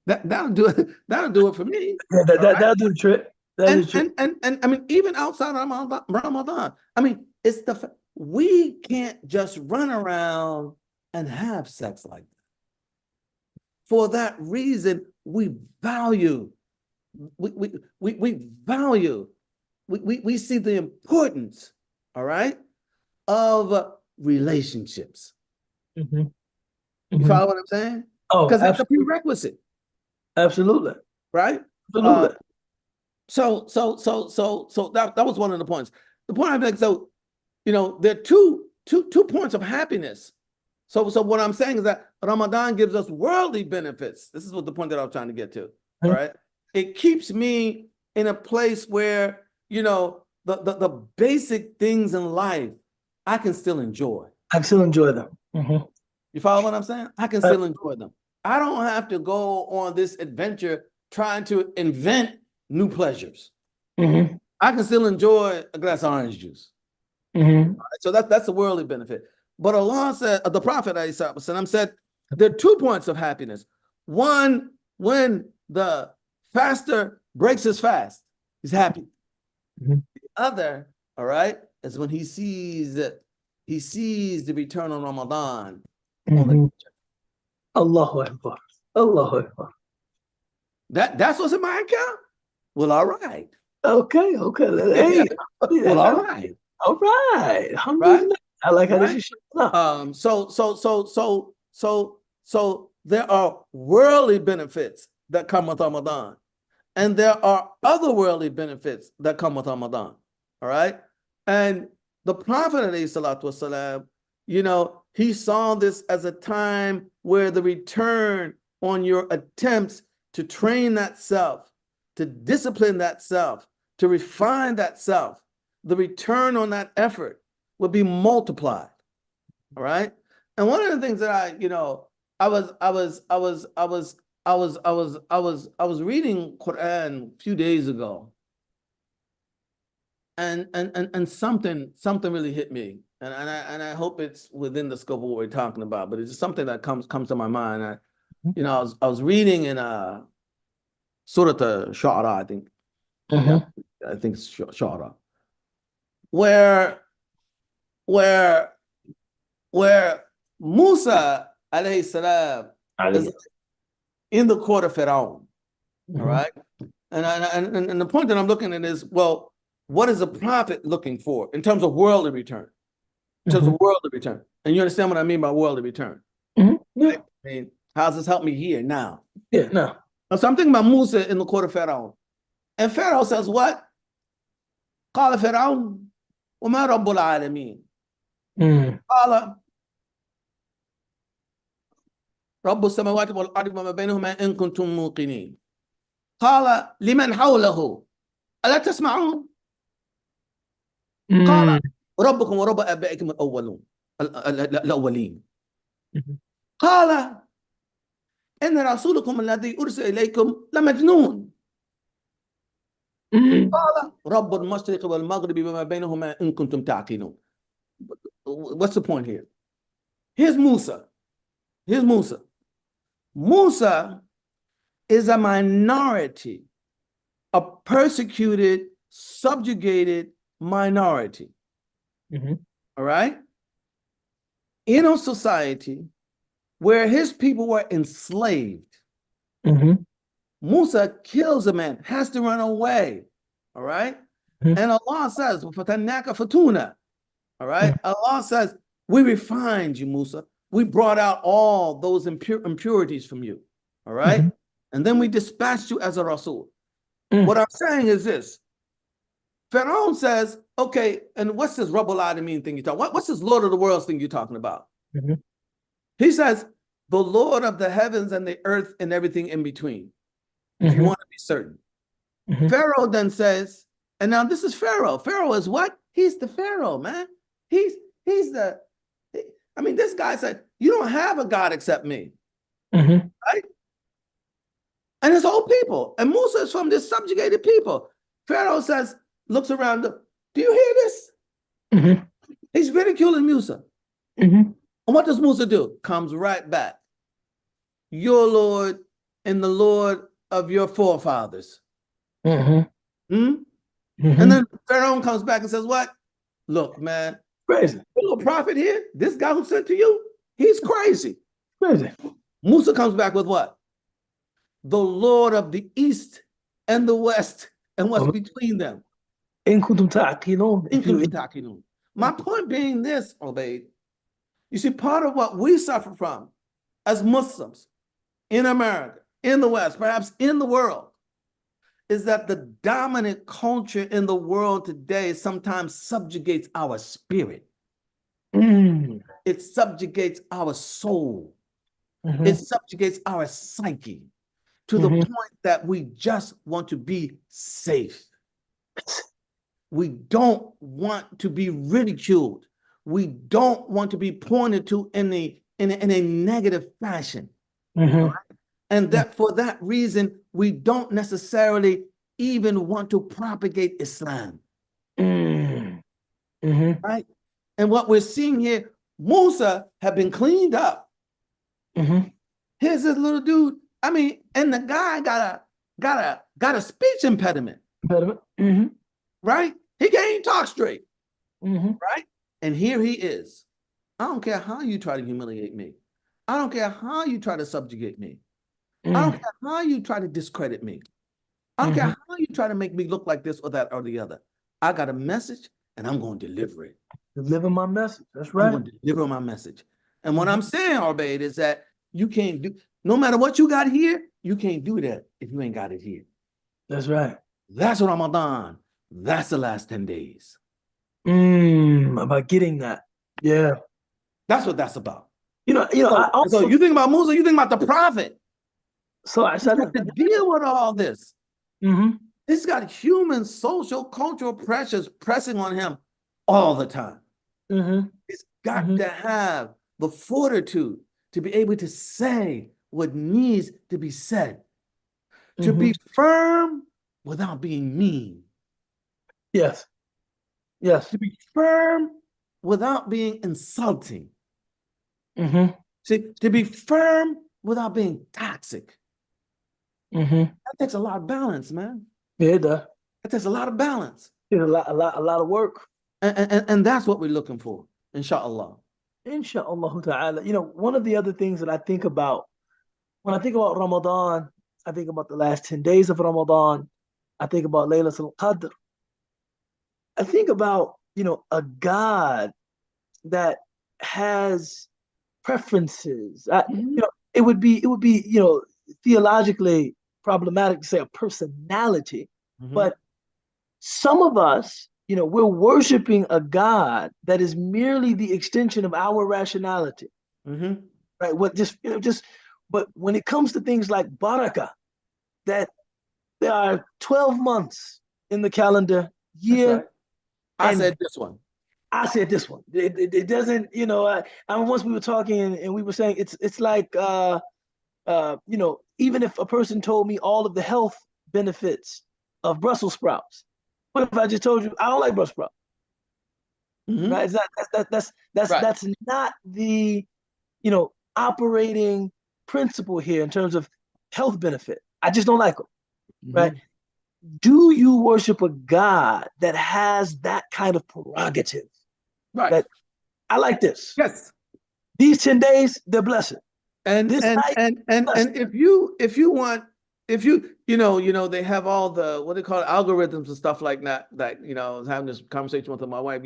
That'll do it. That'll do it for me. Yeah, that'll do the trick. That'll do the trick. And I mean, even outside of Ramadan, I mean, it's we can't just run around and have sex like that. For that reason, we value, we value, we see the importance, all right, of relationships. Mm-hmm. You follow what I'm saying? Oh, because that's a prerequisite. Absolutely. Right? Absolutely. So that was one of the points. The point I make, so, you know, there are two points of happiness. So what I'm saying is that Ramadan gives us worldly benefits. This is what the point that I was trying to get to. All right. It keeps me in a place where, you know, the basic things in life, I can still enjoy. I can still enjoy them. Mm-hmm. You follow what I'm saying? I can still enjoy them. I don't have to go on this adventure trying to invent new pleasures. Mm-hmm. I can still enjoy a glass of orange juice. Mm-hmm. Right, so that's the worldly benefit. But Allah said, the Prophet said, there are 2 points of happiness. One, when the faster breaks his fast, he's happy. Mm-hmm. The other, all right, is when he sees the return on Ramadan. Mm-hmm. Allahu Akbar. Allahu Akbar. That's what's in my account? Well, all right. Okay. Hey. Well, all right. All right. Right? I like how this is showing up. So there are worldly benefits that come with Ramadan, and there are other worldly benefits that come with Ramadan. All right. And the Prophet, ﷺ, you know, he saw this as a time where the return on your attempts to train that self, to discipline that self, to refine that self, the return on that effort would be multiplied. All right. And one of the things that I was reading Quran a few days ago, and something really hit me, and I hope it's within the scope of what we're talking about, but it's just something that comes to my mind. I was reading in Surah Al-Shu'ara, I think. Mm-hmm. Yeah, I think it's Shu'ara, where Musa alayhi salam is in the court of Pharaoh. Mm-hmm. All right. And the point that I'm looking at is, well, what is a prophet looking for in terms of worldly return? In terms of worldly return. And you understand what I mean by worldly return? Mm-hmm. Yeah. I mean, how's this help me here now? Yeah, no. So I'm thinking about Musa in the court of Pharaoh. And Pharaoh says, what? قال فرعون وما رب العالمين. قال رب السماوات والأرض وما بينهما إن كنتم موقنين. قال لمن حوله ألا تسمعون؟ قال ربكم ورب آبائكم الأولين. قال إن رسولكم الذي أرسل إليكم لمجنون. قال رب المشرق والمغرب وما بينهما إن كنتم تعقلون. What's the point here? Here's Musa. Musa is a minority, a persecuted, subjugated minority. Mm-hmm. All right? In a society where his people were enslaved. Mm-hmm. Musa kills a man, has to run away. All right? Mm-hmm. And Allah says, Fatuna. All right? Mm-hmm. Allah says, we refined you, Musa. We brought out all those impurities from you. All right? Mm-hmm. And then we dispatched you as a Rasul. Mm-hmm. What I'm saying is this. Pharaoh says, okay, and what's this Rabbul Alameen thing you're talking about? What's this Lord of the Worlds thing you're talking about? Mm-hmm. He says, the Lord of the heavens and the earth and everything in between. If you want to be certain. Mm-hmm. Pharaoh then says, and now this is Pharaoh. Pharaoh is what? He's the Pharaoh, man. He's the, I mean, this guy said, you don't have a God except me. Mm-hmm. Right? And his whole people. And Musa is from this subjugated people. Pharaoh says, looks around, do you hear this? Mm-hmm. He's ridiculing Musa. Mm-hmm. And what does Musa do? Comes right back. Your Lord and the Lord of your forefathers. Mm-hmm. Hmm? And Mm-hmm. then Pharaoh comes back and says, what? Look, man, Crazy. the little prophet here, this guy who sent to you, he's crazy. Crazy. Musa comes back with what? The Lord of the East and the West and what's between them. In kuntum ta'qilun. My point being this, Ubayd, you see, part of what we suffer from as Muslims in America, in the West, perhaps in the world, is that the dominant culture in the world today sometimes subjugates our spirit. It subjugates our soul. Mm-hmm. It subjugates our psyche to the point that we just want to be safe. We don't want to be ridiculed. We don't want to be pointed to in a negative fashion. Mm-hmm. And that for that reason, we don't necessarily even want to propagate Islam. Mm-hmm. Right? And what we're seeing here, Musa had been cleaned up. Mm-hmm. Here's this little dude. I mean, and the guy got a speech impediment. Mm-hmm. Right? He can't even talk straight. Mm-hmm. Right? And here he is. I don't care how you try to humiliate me. I don't care how you try to subjugate me. I don't care how you try to discredit me. I don't care how you try to make me look like this or that or the other. I got a message and I'm going to deliver it. Deliver my message. That's right. I'm going to deliver my message. And what I'm saying, Ubayd, is that you can't do, no matter what you got here, you can't do that if you ain't got it here. That's right. That's Ramadan. That's the last 10 days. About getting that. Yeah. That's what that's about. I also, so you think about Musa, you think about the prophet. so I He's said got to deal with all this. Mm-hmm. He's got human, social, cultural pressures pressing on him all the time. Mm-hmm. He's got to have the fortitude to be able to say what needs to be said, to be firm without being mean. Yes. Yes. To be firm without being insulting. Mm-hmm. See, to be firm without being toxic. Mm-hmm. That takes a lot of balance, man. Yeah, it does. That takes a lot of balance. It's a lot of work. And that's what we're looking for, inshallah. Inshallah ta'ala. One of the other things that I think about when I think about Ramadan, I think about the last 10 days of Ramadan. I think about Laylatul Qadr. I think about, a God that has preferences. It would be, theologically problematic to say a personality, but some of us, we're worshiping a God that is merely the extension of our rationality, right? But when it comes to things like barakah, that there are 12 months in the calendar year. That's right. I said this one. I said this one. It doesn't, once we were talking and we were saying it's like, even if a person told me all of the health benefits of Brussels sprouts, what if I just told you I don't like Brussels sprouts? Right? It's not, that's not the, operating principle here in terms of health benefit. I just don't like them. Right? Do you worship a God that has that kind of prerogative? Right. That I like this. Yes. These 10 days, they're blessed. And this and, night, and and blessed. and if you want, if you they have all the what they call it, algorithms and stuff like that. That I was having this conversation with my wife.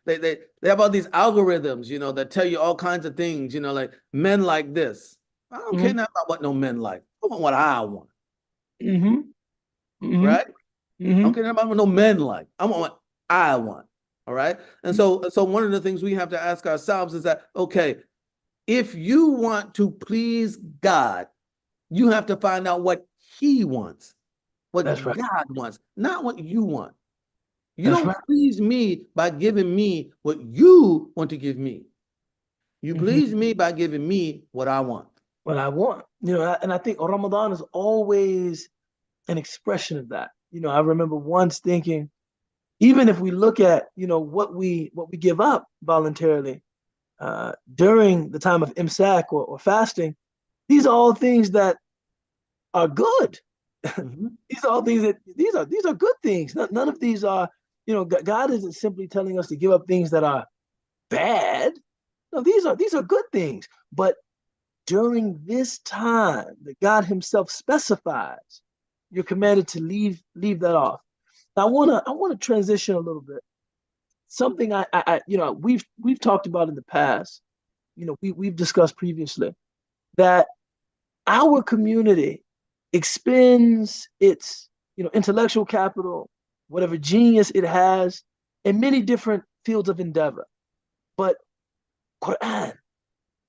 They have all these algorithms, that tell you all kinds of things. Like men like this. I don't care nothing about what no men like. I want what I want. Right? I don't care nothing about what no men like. I want what I want. All right. And so one of the things we have to ask ourselves is that, okay, if you want to please God, you have to find out what He wants, what God wants, not what you want. You don't please me by giving me what you want to give me. You please me by giving me what I want. What I want. And I think Ramadan is always an expression of that. I remember once thinking, even if we look at, what we give up voluntarily, during the time of imsak or fasting, these are all things that are good. Mm-hmm. These are all things that these are good things. None of these are, God isn't simply telling us to give up things that are bad. No, these are good things. But during this time that God Himself specifies, you're commanded to leave that off. Now, I wanna transition a little bit. Something we've talked about in the past. We've discussed previously that our community expends its intellectual capital, whatever genius it has, in many different fields of endeavor. But Quran,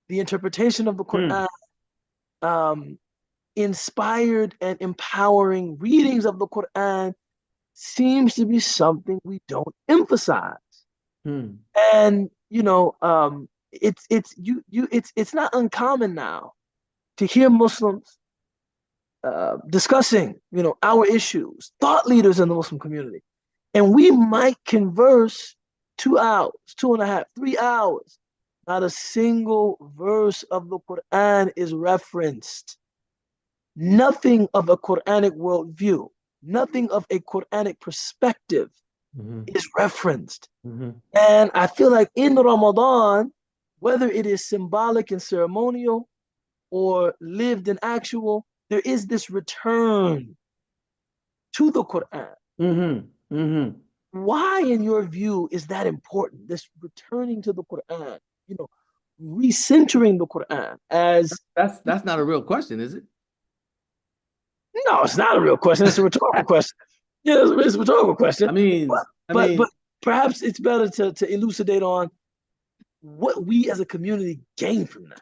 the interpretation of the Quran, um, inspired and empowering readings of the Quran seems to be something we don't emphasize. Mm. And it's not uncommon now to hear Muslims discussing our issues, thought leaders in the Muslim community, and we might converse 2 hours, 2.5, 3 hours. Not a single verse of the Quran is referenced. Nothing of a Quranic worldview, nothing of a Quranic perspective Mm-hmm. is referenced. Mm-hmm. And I feel like in Ramadan, whether it is symbolic and ceremonial or lived and actual, there is this return to the Quran. Mm-hmm. Mm-hmm. Why, in your view, is that important? This returning to the Quran, recentering the Quran as That's not a real question, is it? no, it's not a real question. It's a rhetorical question. Yeah, it's a rhetorical question. I mean, But I but mean, but perhaps it's better to elucidate on what we as a community gain from that.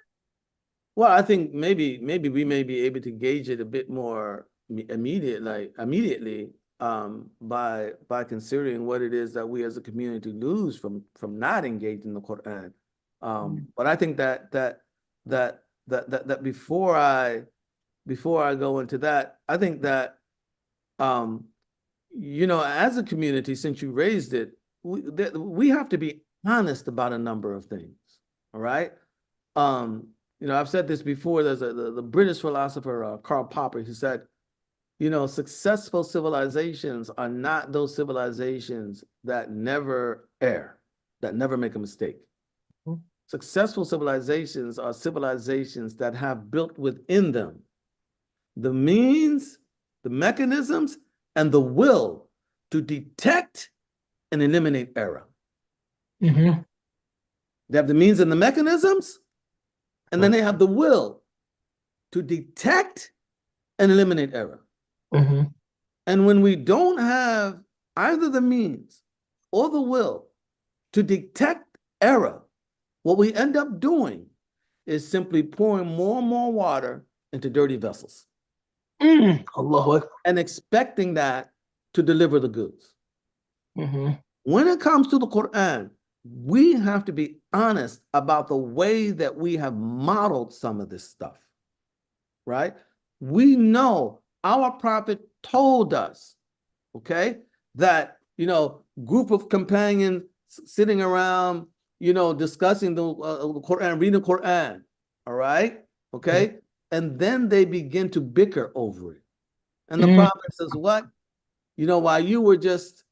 well, I think maybe we may be able to gauge it a bit more immediately by considering what it is that we as a community lose from not engaging the Quran. But I think that before I go into that, I think that as a community, since you raised it, we have to be honest about a number of things. All right. I've said this before. There's the British philosopher Karl Popper who said, successful civilizations are not those civilizations that never err, that never make a mistake. Mhm. Successful civilizations are civilizations that have built within them the means, the mechanisms, and the will to detect and eliminate error. Mm-hmm. They have the means and the mechanisms, and then they have the will to detect and eliminate error. Mm-hmm. And when we don't have either the means or the will to detect error, what we end up doing is simply pouring more and more water into dirty vessels. Allahu Akbar. And expecting that to deliver the goods. Mm-hmm. When it comes to the Quran, we have to be honest about the way that we have modeled some of this stuff, right? We know our prophet told us, okay, that, group of companions sitting around, discussing the Quran, reading the Quran, all right, okay? And then they begin to bicker over it. And the prophet says, what? While you were just,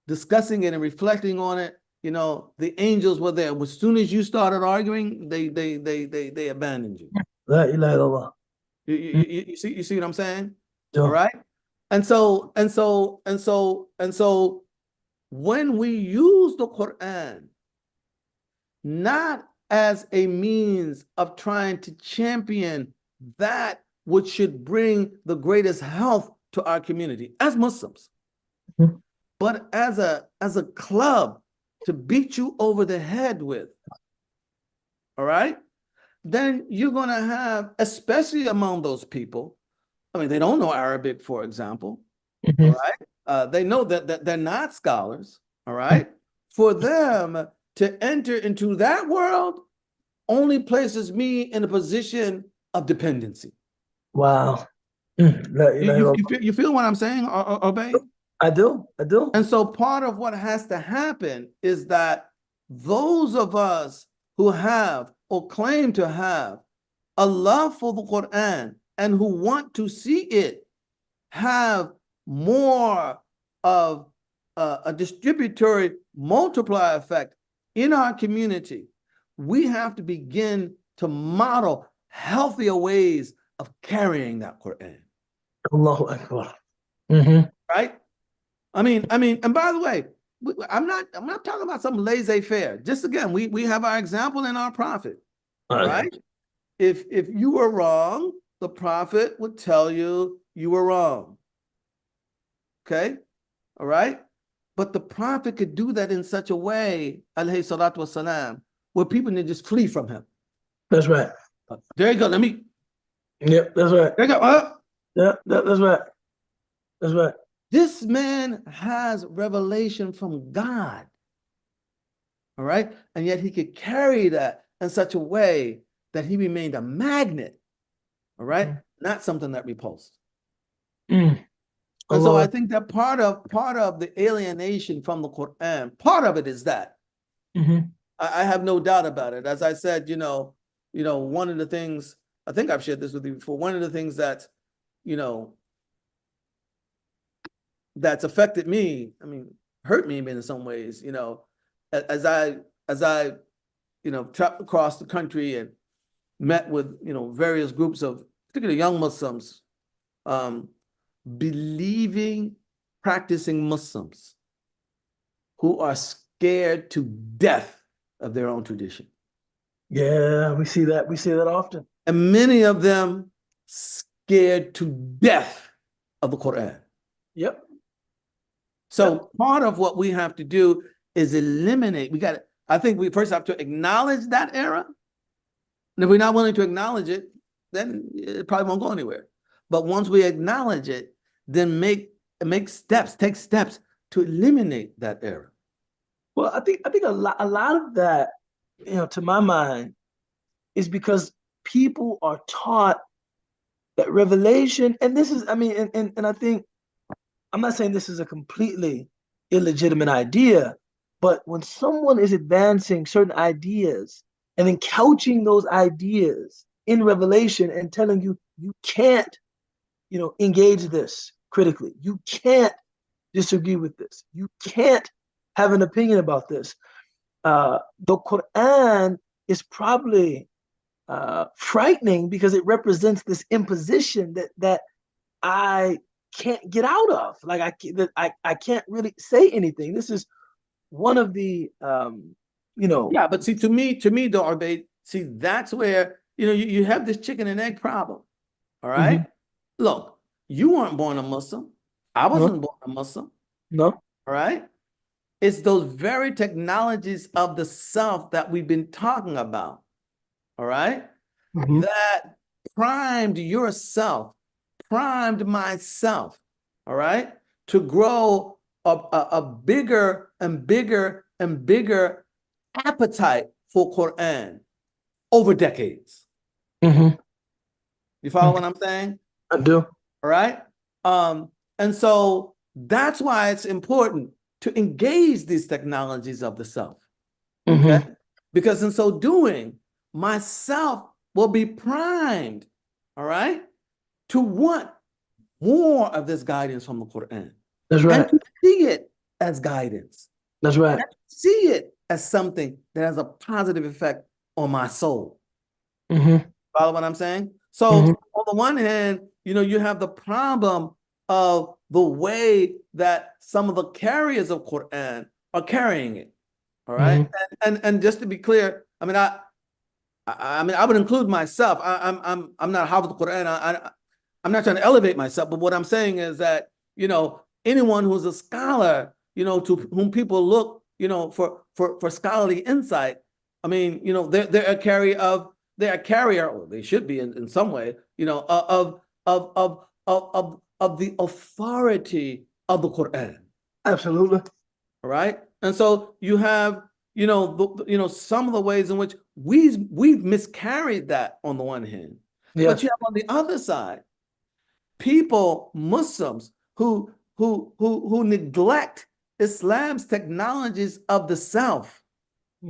discussing it and reflecting on it, the angels were there. As soon as you started arguing, they abandoned you. La ilaha illallah. You see what I'm saying? Yeah. All right. And so when we use the Quran not as a means of trying to champion that which should bring the greatest health to our community as Muslims, but as a club to beat you over the head with, all right, then you're going to have, especially among those people, I mean, they don't know Arabic, for example, all right? They know that they're not scholars, all right? For them to enter into that world only places me in a position of dependency. Wow. La ilaha illallah. You feel what I'm saying, Obey? I do. And so part of what has to happen is that those of us who have or claim to have a love for the Quran and who want to see it have more of a distributory multiplier effect in our community, we have to begin to model healthier ways of carrying that Quran. Allahu Akbar. Mm-hmm. Right? I mean, and by the way, I'm not talking about some laissez-faire. Just again, we have our example in our prophet. Right? If you were wrong, the prophet would tell you you were wrong. Okay? All right? But the prophet could do that in such a way, alayhi salatu wasalam, where people can just flee from him. That's right. There you go. Let me. Yep, that's right. There you go. Yeah, that's right. That's right. This man has revelation from God. All right? And yet he could carry that in such a way that he remained a magnet. All right? Not something that repulsed. And so I think that part of the alienation from the Quran, part of it is that. I have no doubt about it. As I said, one of the things, I think I've shared this with you before, one of the things that, that's affected me, hurt me in some ways, as I traveled across the country and met with, various groups of particularly young Muslims, believing, practicing Muslims who are scared to death of their own tradition. Yeah, we see that. We see that often. And many of them scared to death of the Quran. Yep. So part of what we have to do is eliminate. I think we first have to acknowledge that error. And if we're not willing to acknowledge it, then it probably won't go anywhere. But once we acknowledge it, then take steps to eliminate that error. Well, I think a lot of that, to my mind, is because people are taught that revelation, and this is, and I think, I'm not saying this is a completely illegitimate idea, but when someone is advancing certain ideas and then couching those ideas in revelation and telling you, you can't, engage this critically, you can't disagree with this, you can't have an opinion about this. The Quran is probably frightening because it represents this imposition that I can't get out of. Like I can't really say anything. This is one of the Yeah, but see, to me, though, Ubayd, see, that's where you have this chicken and egg problem. All right. Look, you weren't born a Muslim. I wasn't born a Muslim. No. All right. It's those very technologies of the self that we've been talking about. All right. That primed yourself, primed myself. All right. To grow a bigger and bigger and bigger appetite for Quran over decades. You follow what I'm saying? I do. All right. And so that's why it's important to engage these technologies of the self. Okay. Because in so doing, myself will be primed, all right, to want more of this guidance from the Quran. That's right. And to see it as guidance. That's right. And to see it as something that has a positive effect on my soul. Follow what I'm saying? So on the one hand, you have the problem of the way that some of the carriers of Quran are carrying it. All right. And just to be clear, I would include myself. I'm not Hafiz Quran. I'm not trying to elevate myself, but what I'm saying is that, anyone who's a scholar, to whom people look, for scholarly insight, they're a carrier, or they should be in some way, of the authority of the Quran. Absolutely. All right. And so you have, some of the ways in which we've miscarried that on the one hand. Yes. But you have on the other side, people, Muslims, who neglect Islam's technologies of the self.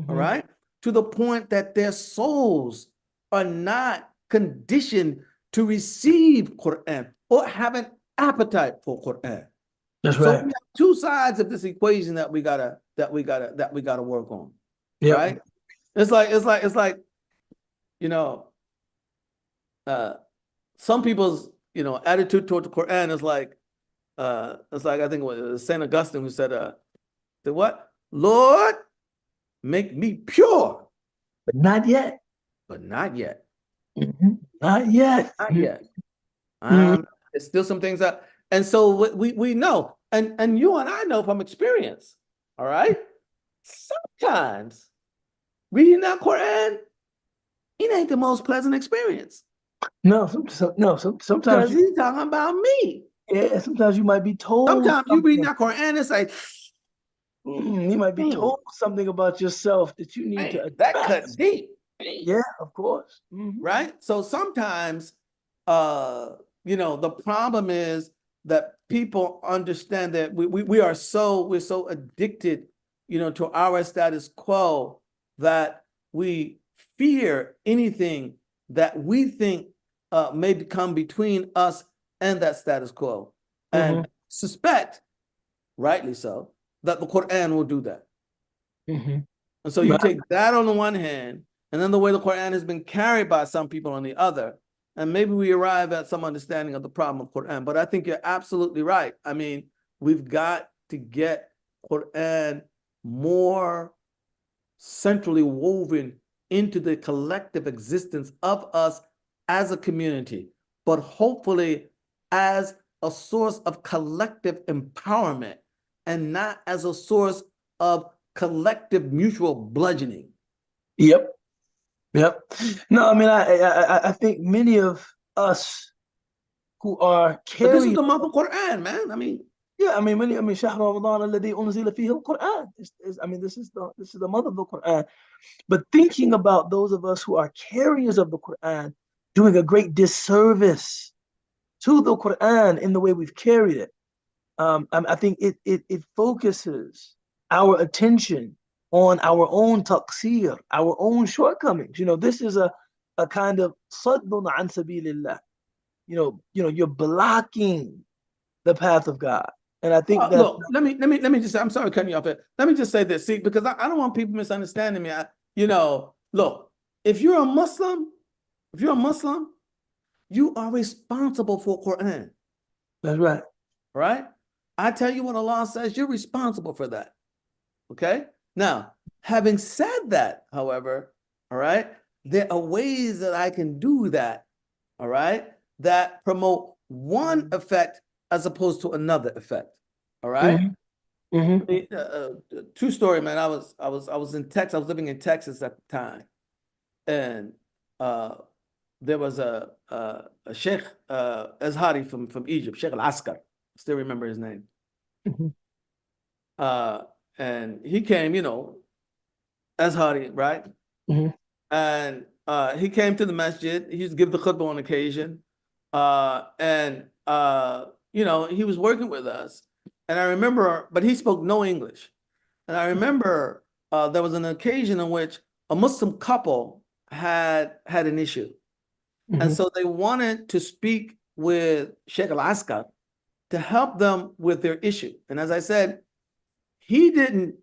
all right, to the point that their souls are not conditioned to receive Quran or have an appetite for Quran. That's So right. we have two sides of this equation that we gotta work on, Yep. right? It's like, you know, some people's, attitude toward the Quran is like, it's like, I think it was Saint Augustine who said, what? Lord, make me pure, But not yet. but not yet. Not yet. Not yet. Mhm. There's still some things that, and so we know, and you and I know from experience, all right? Sometimes reading that Quran, it ain't the most pleasant experience. No, sometimes Because he's talking about me. sometimes you might be told Sometimes you read something. that Quran, it's like, You might be told something about yourself that you need to man, that cut address. deep. Yeah, of course. Right? So sometimes, the problem is that people understand that we're so addicted, to our status quo that we fear anything that we think may come between us and that status quo, and suspect, rightly so, that the Quran will do that. And so you take that on the one hand, and then the way the Quran has been carried by some people on the other, and maybe we arrive at some understanding of the problem of Quran. But I think you're absolutely right. I mean, we've got to get Quran more centrally woven into the collective existence of us as a community, but hopefully as a source of collective empowerment and not as a source of collective mutual bludgeoning. Yep. No, I mean, I think many of us who are But this is carrying. the month of Quran, man. I mean, Yeah, I mean, شهر رمضان الذي أنزل فيه القرآن. I mean, this is the month of the Quran. But thinking about those of us who are carriers of the Quran, doing a great disservice to the Quran in the way we've carried it. I think it focuses our attention on our own taqsir, our own shortcomings. This is a kind of saddun an sabilillah. You're blocking the path of God. And I think that look, let me just say, I'm sorry cutting you off here. Let me just say this, see, because I don't want people misunderstanding me. Look, if you're a Muslim, you are responsible for Quran. that's right. Right? I tell you what Allah says, you're responsible for that. Okay? Now, having said that, however, all right, there are ways that I can do that, all right, that promote one effect as opposed to another effect. All right? True story, man. I was in Texas. I was living in Texas at the time, and there was a Sheikh Azhari from Egypt, Sheikh Al-Askar. Still remember his name. And he came, Azhari, right? And he came to the masjid. He used to give the khutbah on occasion. And he was working with us. And I remember, but he spoke no English. And I remember there was an occasion in which a Muslim couple had an issue. And so they wanted to speak with Sheikh Al-Askar to help them with their issue. And as I said, he didn't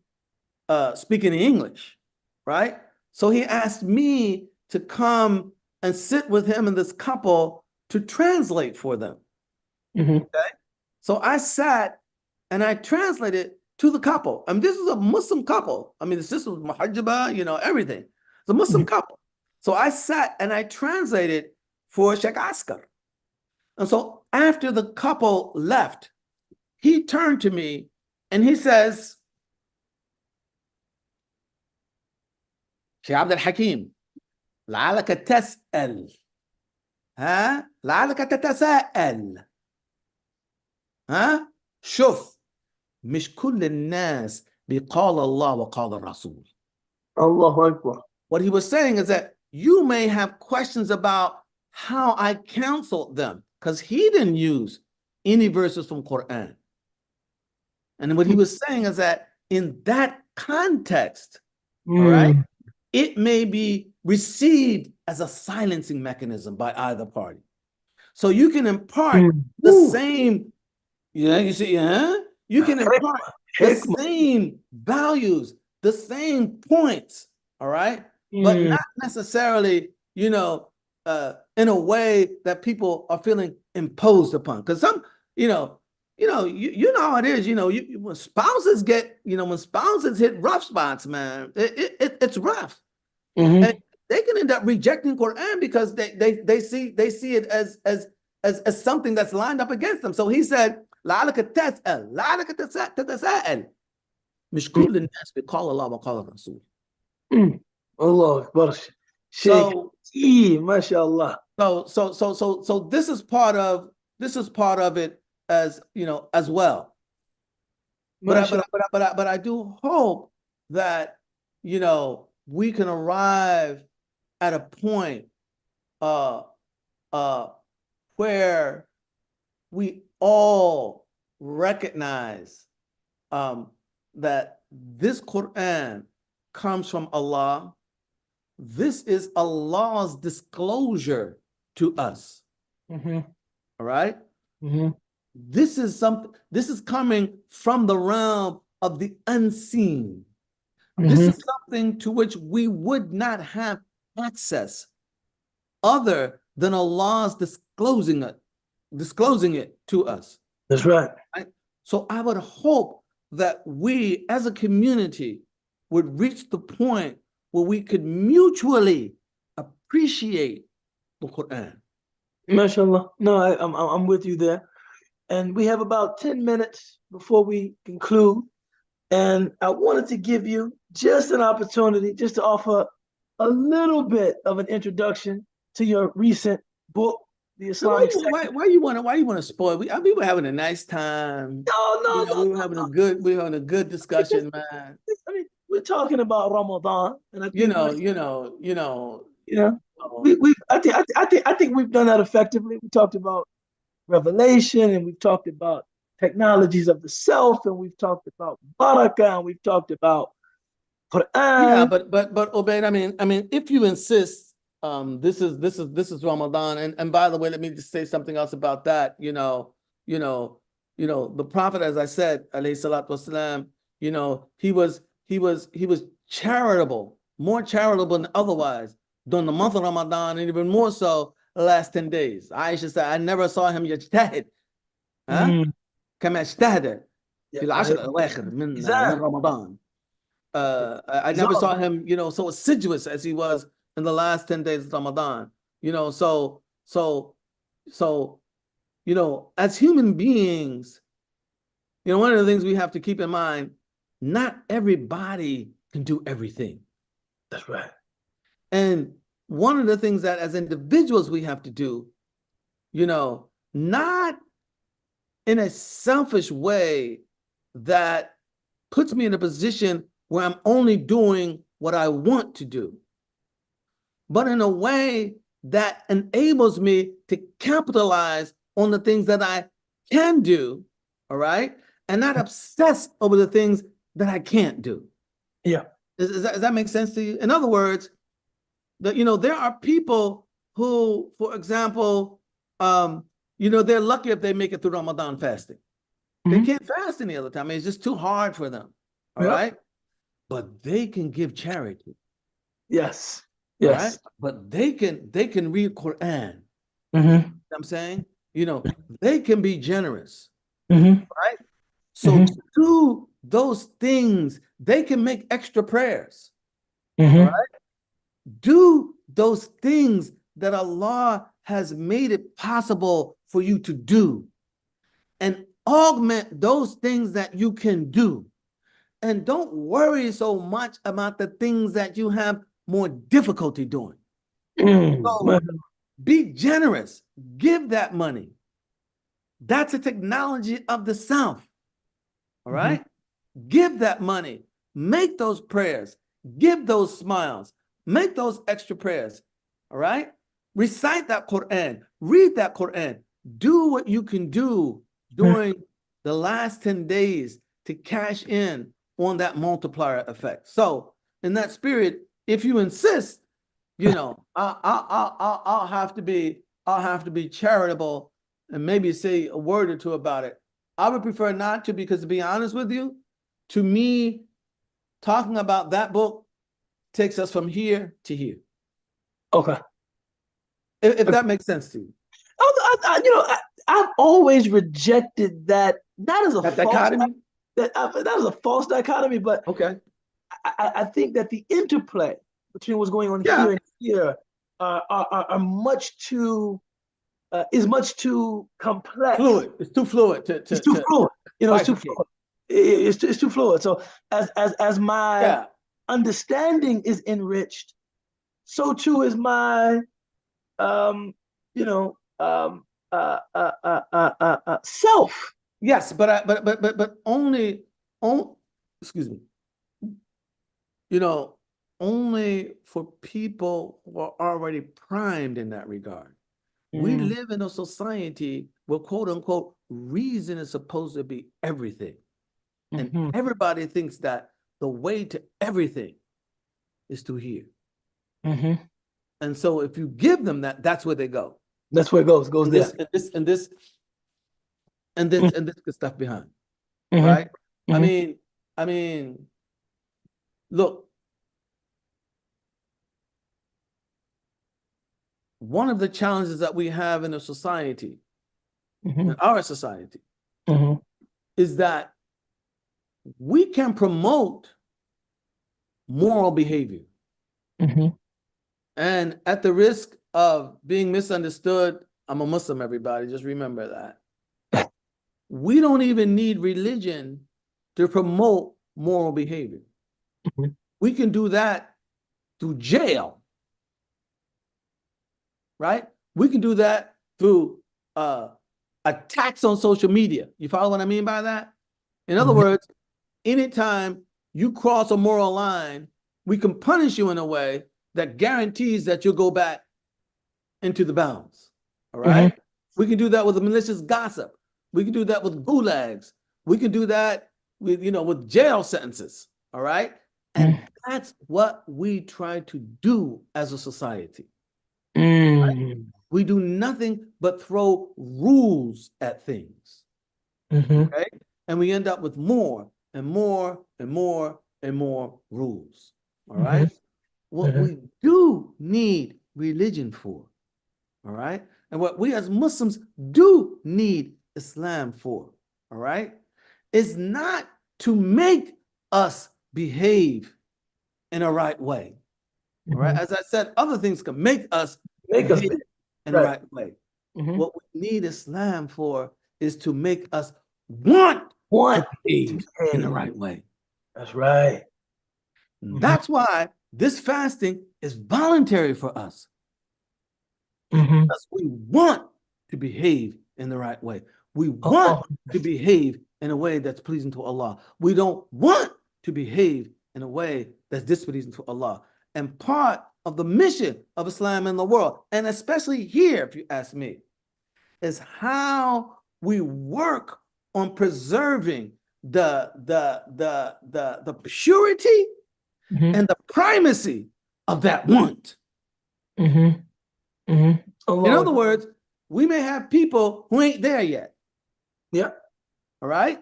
speak any English, right? So he asked me to come and sit with him and this couple to translate for them. Okay? So I sat and I translated to the couple. I mean, this is a Muslim couple. I mean, the sister was muhajjaba, everything. It's a Muslim couple. So I sat and I translated for Sheikh Askar. And so after the couple left, he turned to me and he says, Sheikh Abdul Hakim, لعلك تسأل لعلك تتساءل شوف مش كل الناس بقال الله وقال الرسول. Allahu Akbar. What he was saying is that you may have questions about how I counseled them, because he didn't use any verses from Quran. And what he was saying is that in that context, all right, it may be received as a silencing mechanism by either party. So you can impart the same, you see, you can impart the same values, the same points, all right, but not necessarily, in a way that people are feeling imposed upon. Because some, you know how it is, when spouses get, when spouses hit rough spots, man, it's rough. And they can end up rejecting Quran because they see it as something that's lined up against them. So he said, لعلك تسأل لعلك تتساءل مش كل الناس بيقال الله وقال الرسول. الله أكبر. Sheikh, mashallah. So this is part of it, as as well. But I do hope that we can arrive at a point where we all recognize that this Quran comes from Allah. This is Allah's disclosure to us. All right? This is coming from the realm of the unseen. This is something to which we would not have access other than Allah's disclosing it to us. That's right. So I would hope that we as a community would reach the point where we could mutually appreciate the Quran. MashaAllah. No, I'm with you there. And we have about 10 minutes before we conclude. And I wanted to give you just an opportunity just to offer a little bit of an introduction to your recent book, The Islamic. Why you want to spoil? We were having a nice time. No. We were having a good discussion, man. I mean, we're talking about Ramadan, and I think I think we've done that effectively. We talked about revelation, and we've talked about technologies of the self, and we've talked about barakah, and we've talked about Quran. Yeah, but Ubayd, I mean, if you insist, this is Ramadan, and by the way, let me just say something else about that. The Prophet, as I said, alayhi salatu wasalam, he was charitable, more charitable than otherwise during the month of Ramadan, and even more so the last 10 days. Aisha said, I never saw him yajtahid. كما اجتهد في العشر الأواخر من رمضان. I never saw him, so assiduous as he was in the last 10 days of Ramadan. So as human beings, one of the things we have to keep in mind, not everybody can do everything. That's right. And one of the things that as individuals we have to do, not in a selfish way that puts me in a position where I'm only doing what I want to do, but in a way that enables me to capitalize on the things that I can do, all right? And not obsess over the things that I can't do. Yeah. Does that make sense to you? In other words, there are people who, for example, they're lucky if they make it through Ramadan fasting. They can't fast any other time. It's just too hard for them. All right. But they can give charity. Yes. Right? But they can read Quran. You know what I'm saying? They can be generous. Right? So do those things. They can make extra prayers. All right? Do those things that Allah has made it possible for you to do, and augment those things that you can do. And don't worry so much about the things that you have more difficulty doing. So be generous. Give that money. That's a technology of the South. All right? Give that money. Make those prayers. Give those smiles. Make those extra prayers. All right? Recite that Quran. Read that Quran. Do what you can do during the last 10 days to cash in on that multiplier effect. So in that spirit, if you insist, you know, I'll have to be charitable and maybe say a word or two about it. I would prefer not to, because to be honest with you, to me, talking about that book takes us from here to here. Okay. If that makes sense to you. I've always rejected that, not as a That false dichotomy? that was a false dichotomy, but Okay. I think that the interplay between what's going on Yeah. here and here are much too is much too complex. Fluid. It's too fluid it's too fluid. It's too fluid. It's too fluid. So as my understanding is enriched, so too is my self. Yes, but only, excuse me. You know, only for people who are already primed in that regard. We live in a society where, quote unquote, reason is supposed to be everything. And everybody thinks that the way to everything is through here. And so if you give them that, that's where they go. That's where it goes. It goes there. And this good stuff behind. Right? I mean, look. One of the challenges that we have in a society, in our society, is that we can promote moral behavior. And at the risk of being misunderstood, I'm a Muslim, everybody, just remember that. We don't even need religion to promote moral behavior. We can do that through jail. Right? We can do that through attacks on social media. You follow what I mean by that? In other words, anytime you cross a moral line, we can punish you in a way that guarantees that you'll go back into the bounds. All right? We can do that with a malicious gossip. We can do that with gulags. We can do that with, with jail sentences. All right? And that's what we try to do as a society. Right? We do nothing but throw rules at things. Okay? And we end up with more and more and more and more rules. All right? What we do need religion for, all right? And what we as Muslims do need Islam for, all right, is not to make us behave in a right way. All right? As I said, other things can make us behave in the right way. What we need Islam for is to make us want to behave in the right way. That's right. That's why this fasting is voluntary for us. Because we want to behave in the right way. We want to behave in a way that's pleasing to Allah. We don't want to behave in a way that's displeasing to Allah. And part of the mission of Islam in the world, and especially here, if you ask me, is how we work on preserving the purity and the primacy of that want. In other words, we may have people who ain't there yet. Yeah. All right.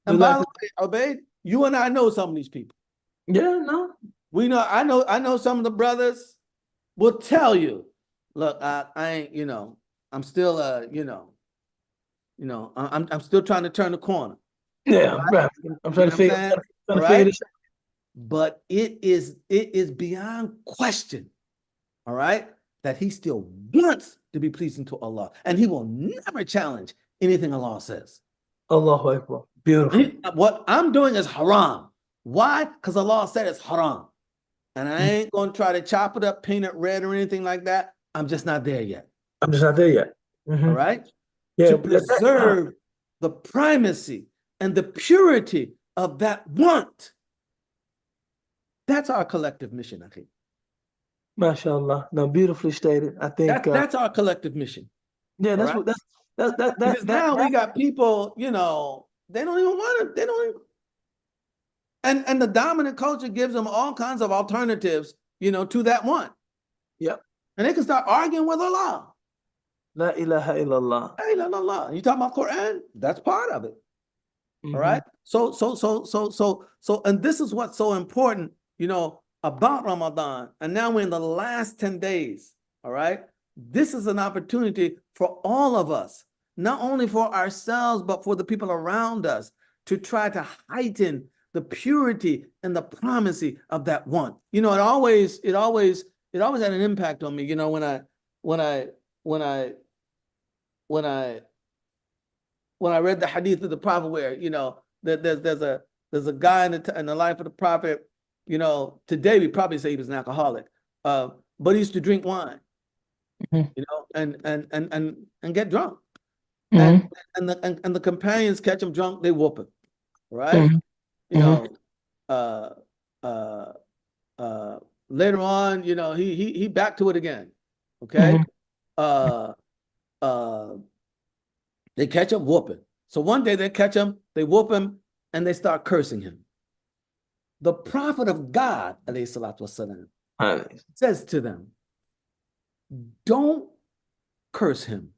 And by the way, Ubayd, you and I know some of these people. Yeah, no. We know, I know some of the brothers will tell you, look, I ain't, I'm still, I'm still trying to turn the corner. Yeah, right. I'm trying to figure this out. But it is beyond question, all right, that he still wants to be pleasing to Allah, and he will never challenge anything Allah says. Allahu Akbar. Beautiful. What I'm doing is haram. Why? Because Allah said it's haram. And I ain't going to try to chop it up, paint it red or anything like that. I'm just not there yet. I'm just not there yet. All right? Yeah, to preserve the primacy and the purity of that want. That's our collective mission, Akhi. MashaAllah. No, beautifully stated. I think that's our collective mission. Yeah, that's right? Because now we got people, they don't even want to, And the dominant culture gives them all kinds of alternatives, to that one. Yep. And they can start arguing with Allah. La ilaha illallah. La ilaha illallah. You talking about Quran? That's part of it. All right. So, and this is what's so important, about Ramadan. And now we're in the last 10 days. All right. This is an opportunity for all of us, not only for ourselves, but for the people around us, to try to heighten the purity and the primacy of that one. It always had an impact on me, when I read the hadith of the prophet, where there's a guy in the life of the prophet. Today we probably say he was an alcoholic, but he used to drink wine, and get drunk, and the companions catch him drunk, they whoop him, right? Later on, he back to it again, okay? They catch him whooping. So one day they catch him, they whoop him, and they start cursing him. The prophet of God, alayhi salatu wasalam, says to them, don't curse him,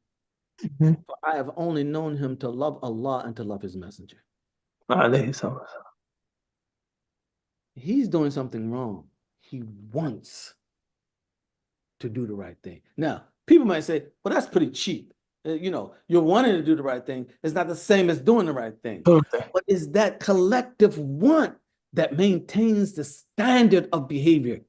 for I have only known him to love Allah and to love his messenger. He's doing something wrong. He wants to do the right thing. Now, people might say, well, that's pretty cheap. You're wanting to do the right thing. It's not the same as doing the right thing. But it's that collective want that maintains the standard of behavior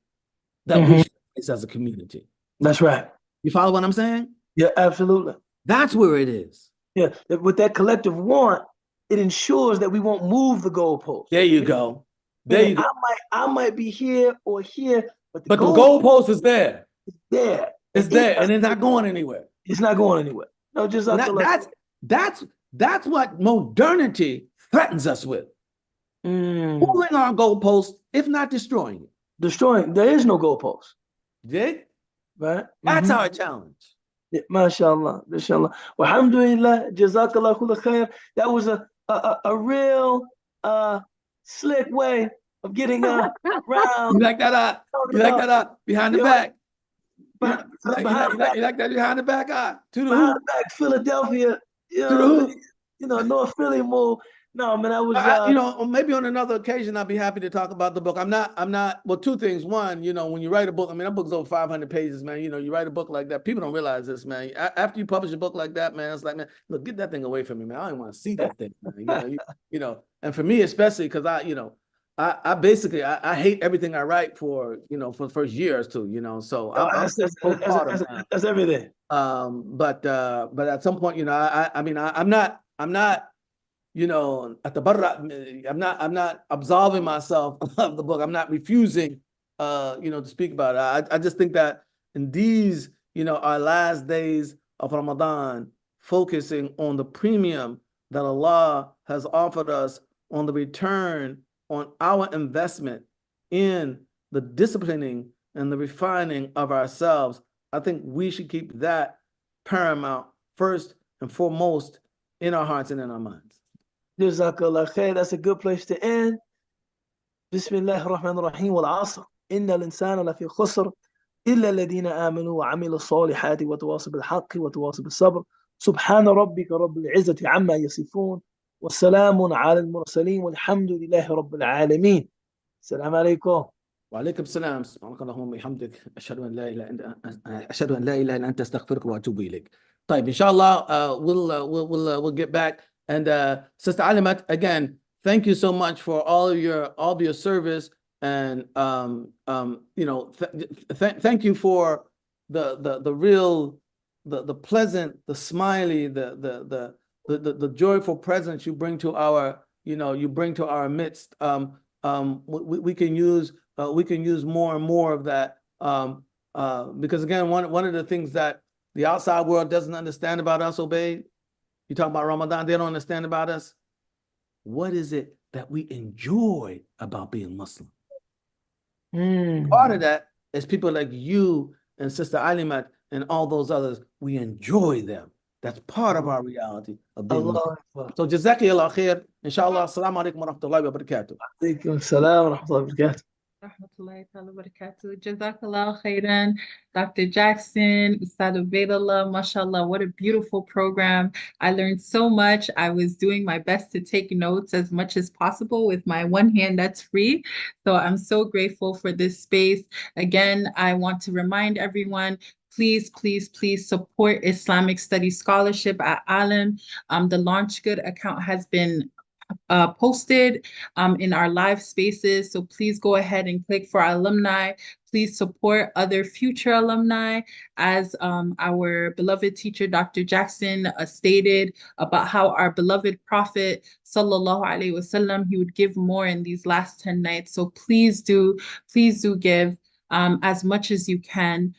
that we should face as a community. That's right. You follow what I'm saying? Yeah, absolutely. That's where it is. Yeah, with that collective want, it ensures that we won't move the goalpost. There you go. There you go. I might be here or here, but the goalpost is there. It's there. It's there, and it's not going anywhere. It's not going anywhere. No, just that's what modernity threatens us with. Moving our goalpost, if not destroying it. Destroying. There is no goalpost. Right? That's our challenge. Yeah, mashallah. Mashallah. Alhamdulillah. Jazakallah khul khair. That was a real slick way of getting around. You like that? You like that? Behind the back. You like that behind the back? Behind the back, Philadelphia. North Philly move. No, man, I was. Maybe on another occasion, I'll be happy to talk about the book. I'm not. Well, two things. One, when you write a book, that book's over 500 pages, man. You write a book like that. People don't realize this, man. After you publish a book like that, man, it's like, man, look, get that thing away from me, man. I don't want to see that thing, man. And for me, especially, because I basically hate everything I write for the first year or two, so that's everything. But at some point, I'm not at the barra, I'm not absolving myself of the book. I'm not refusing to speak about it. I just think that in these our last days of Ramadan, focusing on the premium that Allah has offered us on the return on our investment in the disciplining and the refining of ourselves, I think we should keep that paramount first and foremost in our hearts and in our minds. Jazakallah khair. That's a good place to end. Bismillahir Rahmanir Rahim. Wal 'asr. Innal insana lafi khusr illa alladhina amanu wa 'amilu s-salihati wa tawasaw bil haqqi wa tawasaw bis sabr. Subhana rabbika rabbil 'izzati 'amma yasifun. والسلام على المرسلين والحمد لله رب العالمين. السلام عليكم. وعليكم السلام. سبحانك اللهم وبحمدك أشهد أن لا إله إلا أنت أستغفرك وأتوب إليك. طيب, inshallah, we'll get back. And Sister Alimat, again, thank you so much for all of your service, and thank you for the real, the pleasant, the smiley, the joyful presence you bring to our midst. We can use more and more of that, because again, one of the things that the outside world doesn't understand about us, Ubayd, you talk about Ramadan, they don't understand about us. What is it that we enjoy about being Muslim? Part of that is people like you and Sister Alimat and all those others. We enjoy them. That's part of our reality of being Muslim. Allah Akbar. So Jazakallah khair. Inshallah. Assalamu alaikum wa rahmatullahi wa barakatuh. Alaikum salam wa rahmatullahi wa barakatuh. Rahmatullahi ta'ala barakatuh. Jazakallah khairan. Dr. Jackson, Ustadh Ubaydullah, mashallah, what a beautiful program. I learned so much. I was doing my best to take notes as much as possible with my one hand that's free. So I'm so grateful for this space. Again, I want to remind everyone, please, please, please support Islamic Studies Scholarship at ALIM. The Launch Good account has been posted in our live spaces. So please go ahead and click for our alumni. Please support other future alumni, as our beloved teacher, Dr. Jackson, stated about how our beloved Prophet, sallallahu alaihi wasallam, he would give more in these last 10 nights. So please do give as much as you can.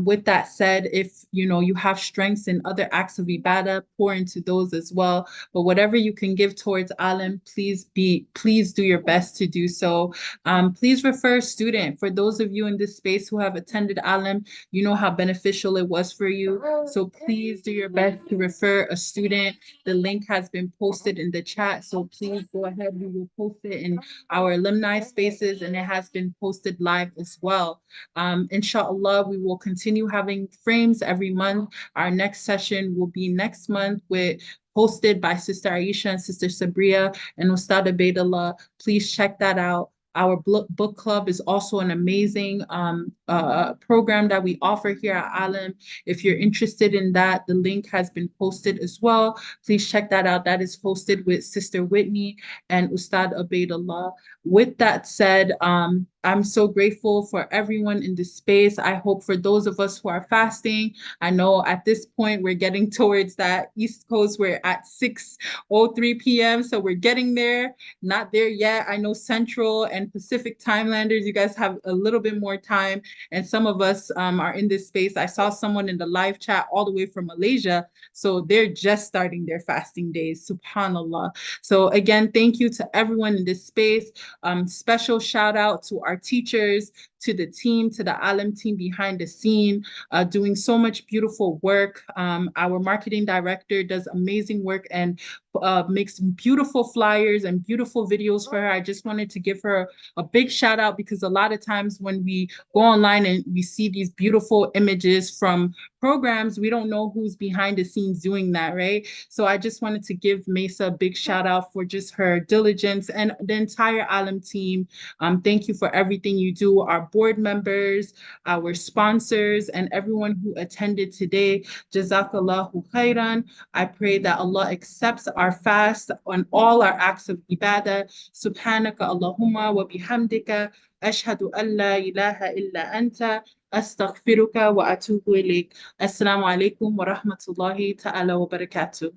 With that said, if you have strengths in other acts of ibadah, pour into those as well. But whatever you can give towards ALIM, please do your best to do so. Please refer a student. For those of you in this space who have attended ALIM, you know how beneficial it was for you. So please do your best to refer a student. The link has been posted in the chat. So please go ahead. We will post it in our alumni spaces, and it has been posted live as well. Inshallah, we will continue having frames every month. Our next session will be next month, hosted by Sister Aisha and Sister Sabria and Ustadh Ubaydullah. Please check that out. Our book club is also an amazing program that we offer here at ALIM. If you're interested in that, the link has been posted as well. Please check that out. That is hosted with Sister Whitney and Ustadh Ubaydullah. With that said, I'm so grateful for everyone in this space. I hope for those of us who are fasting, I know at this point we're getting towards that East Coast. We're at 6:03 p.m. So we're getting there. Not there yet. I know Central and Pacific Timelanders, you guys have a little bit more time. And some of us are in this space. I saw someone in the live chat all the way from Malaysia. So they're just starting their fasting days. SubhanAllah. So again, thank you to everyone in this space. Special shout out to our teachers, to the team, to the ALIM team behind the scene, doing so much beautiful work. Our marketing director does amazing work and makes beautiful flyers and beautiful videos for her. I just wanted to give her a big shout out, because a lot of times when we go online and we see these beautiful images from programs, we don't know who's behind the scenes doing that, right? So I just wanted to give Mesa a big shout out for just her diligence, and the entire ALIM team. Thank you for everything you do. Our board members, our sponsors, and everyone who attended today. Jazakallahu khairan. I pray that Allah accepts our fast on all our acts of ibadah. Subhanaka Allahumma wa bihamdika. Ashhadu an la ilaha illa anta. Astaghfiruka wa atubu ilayk. Assalamu alaikum wa rahmatullahi ta'ala wa barakatuh.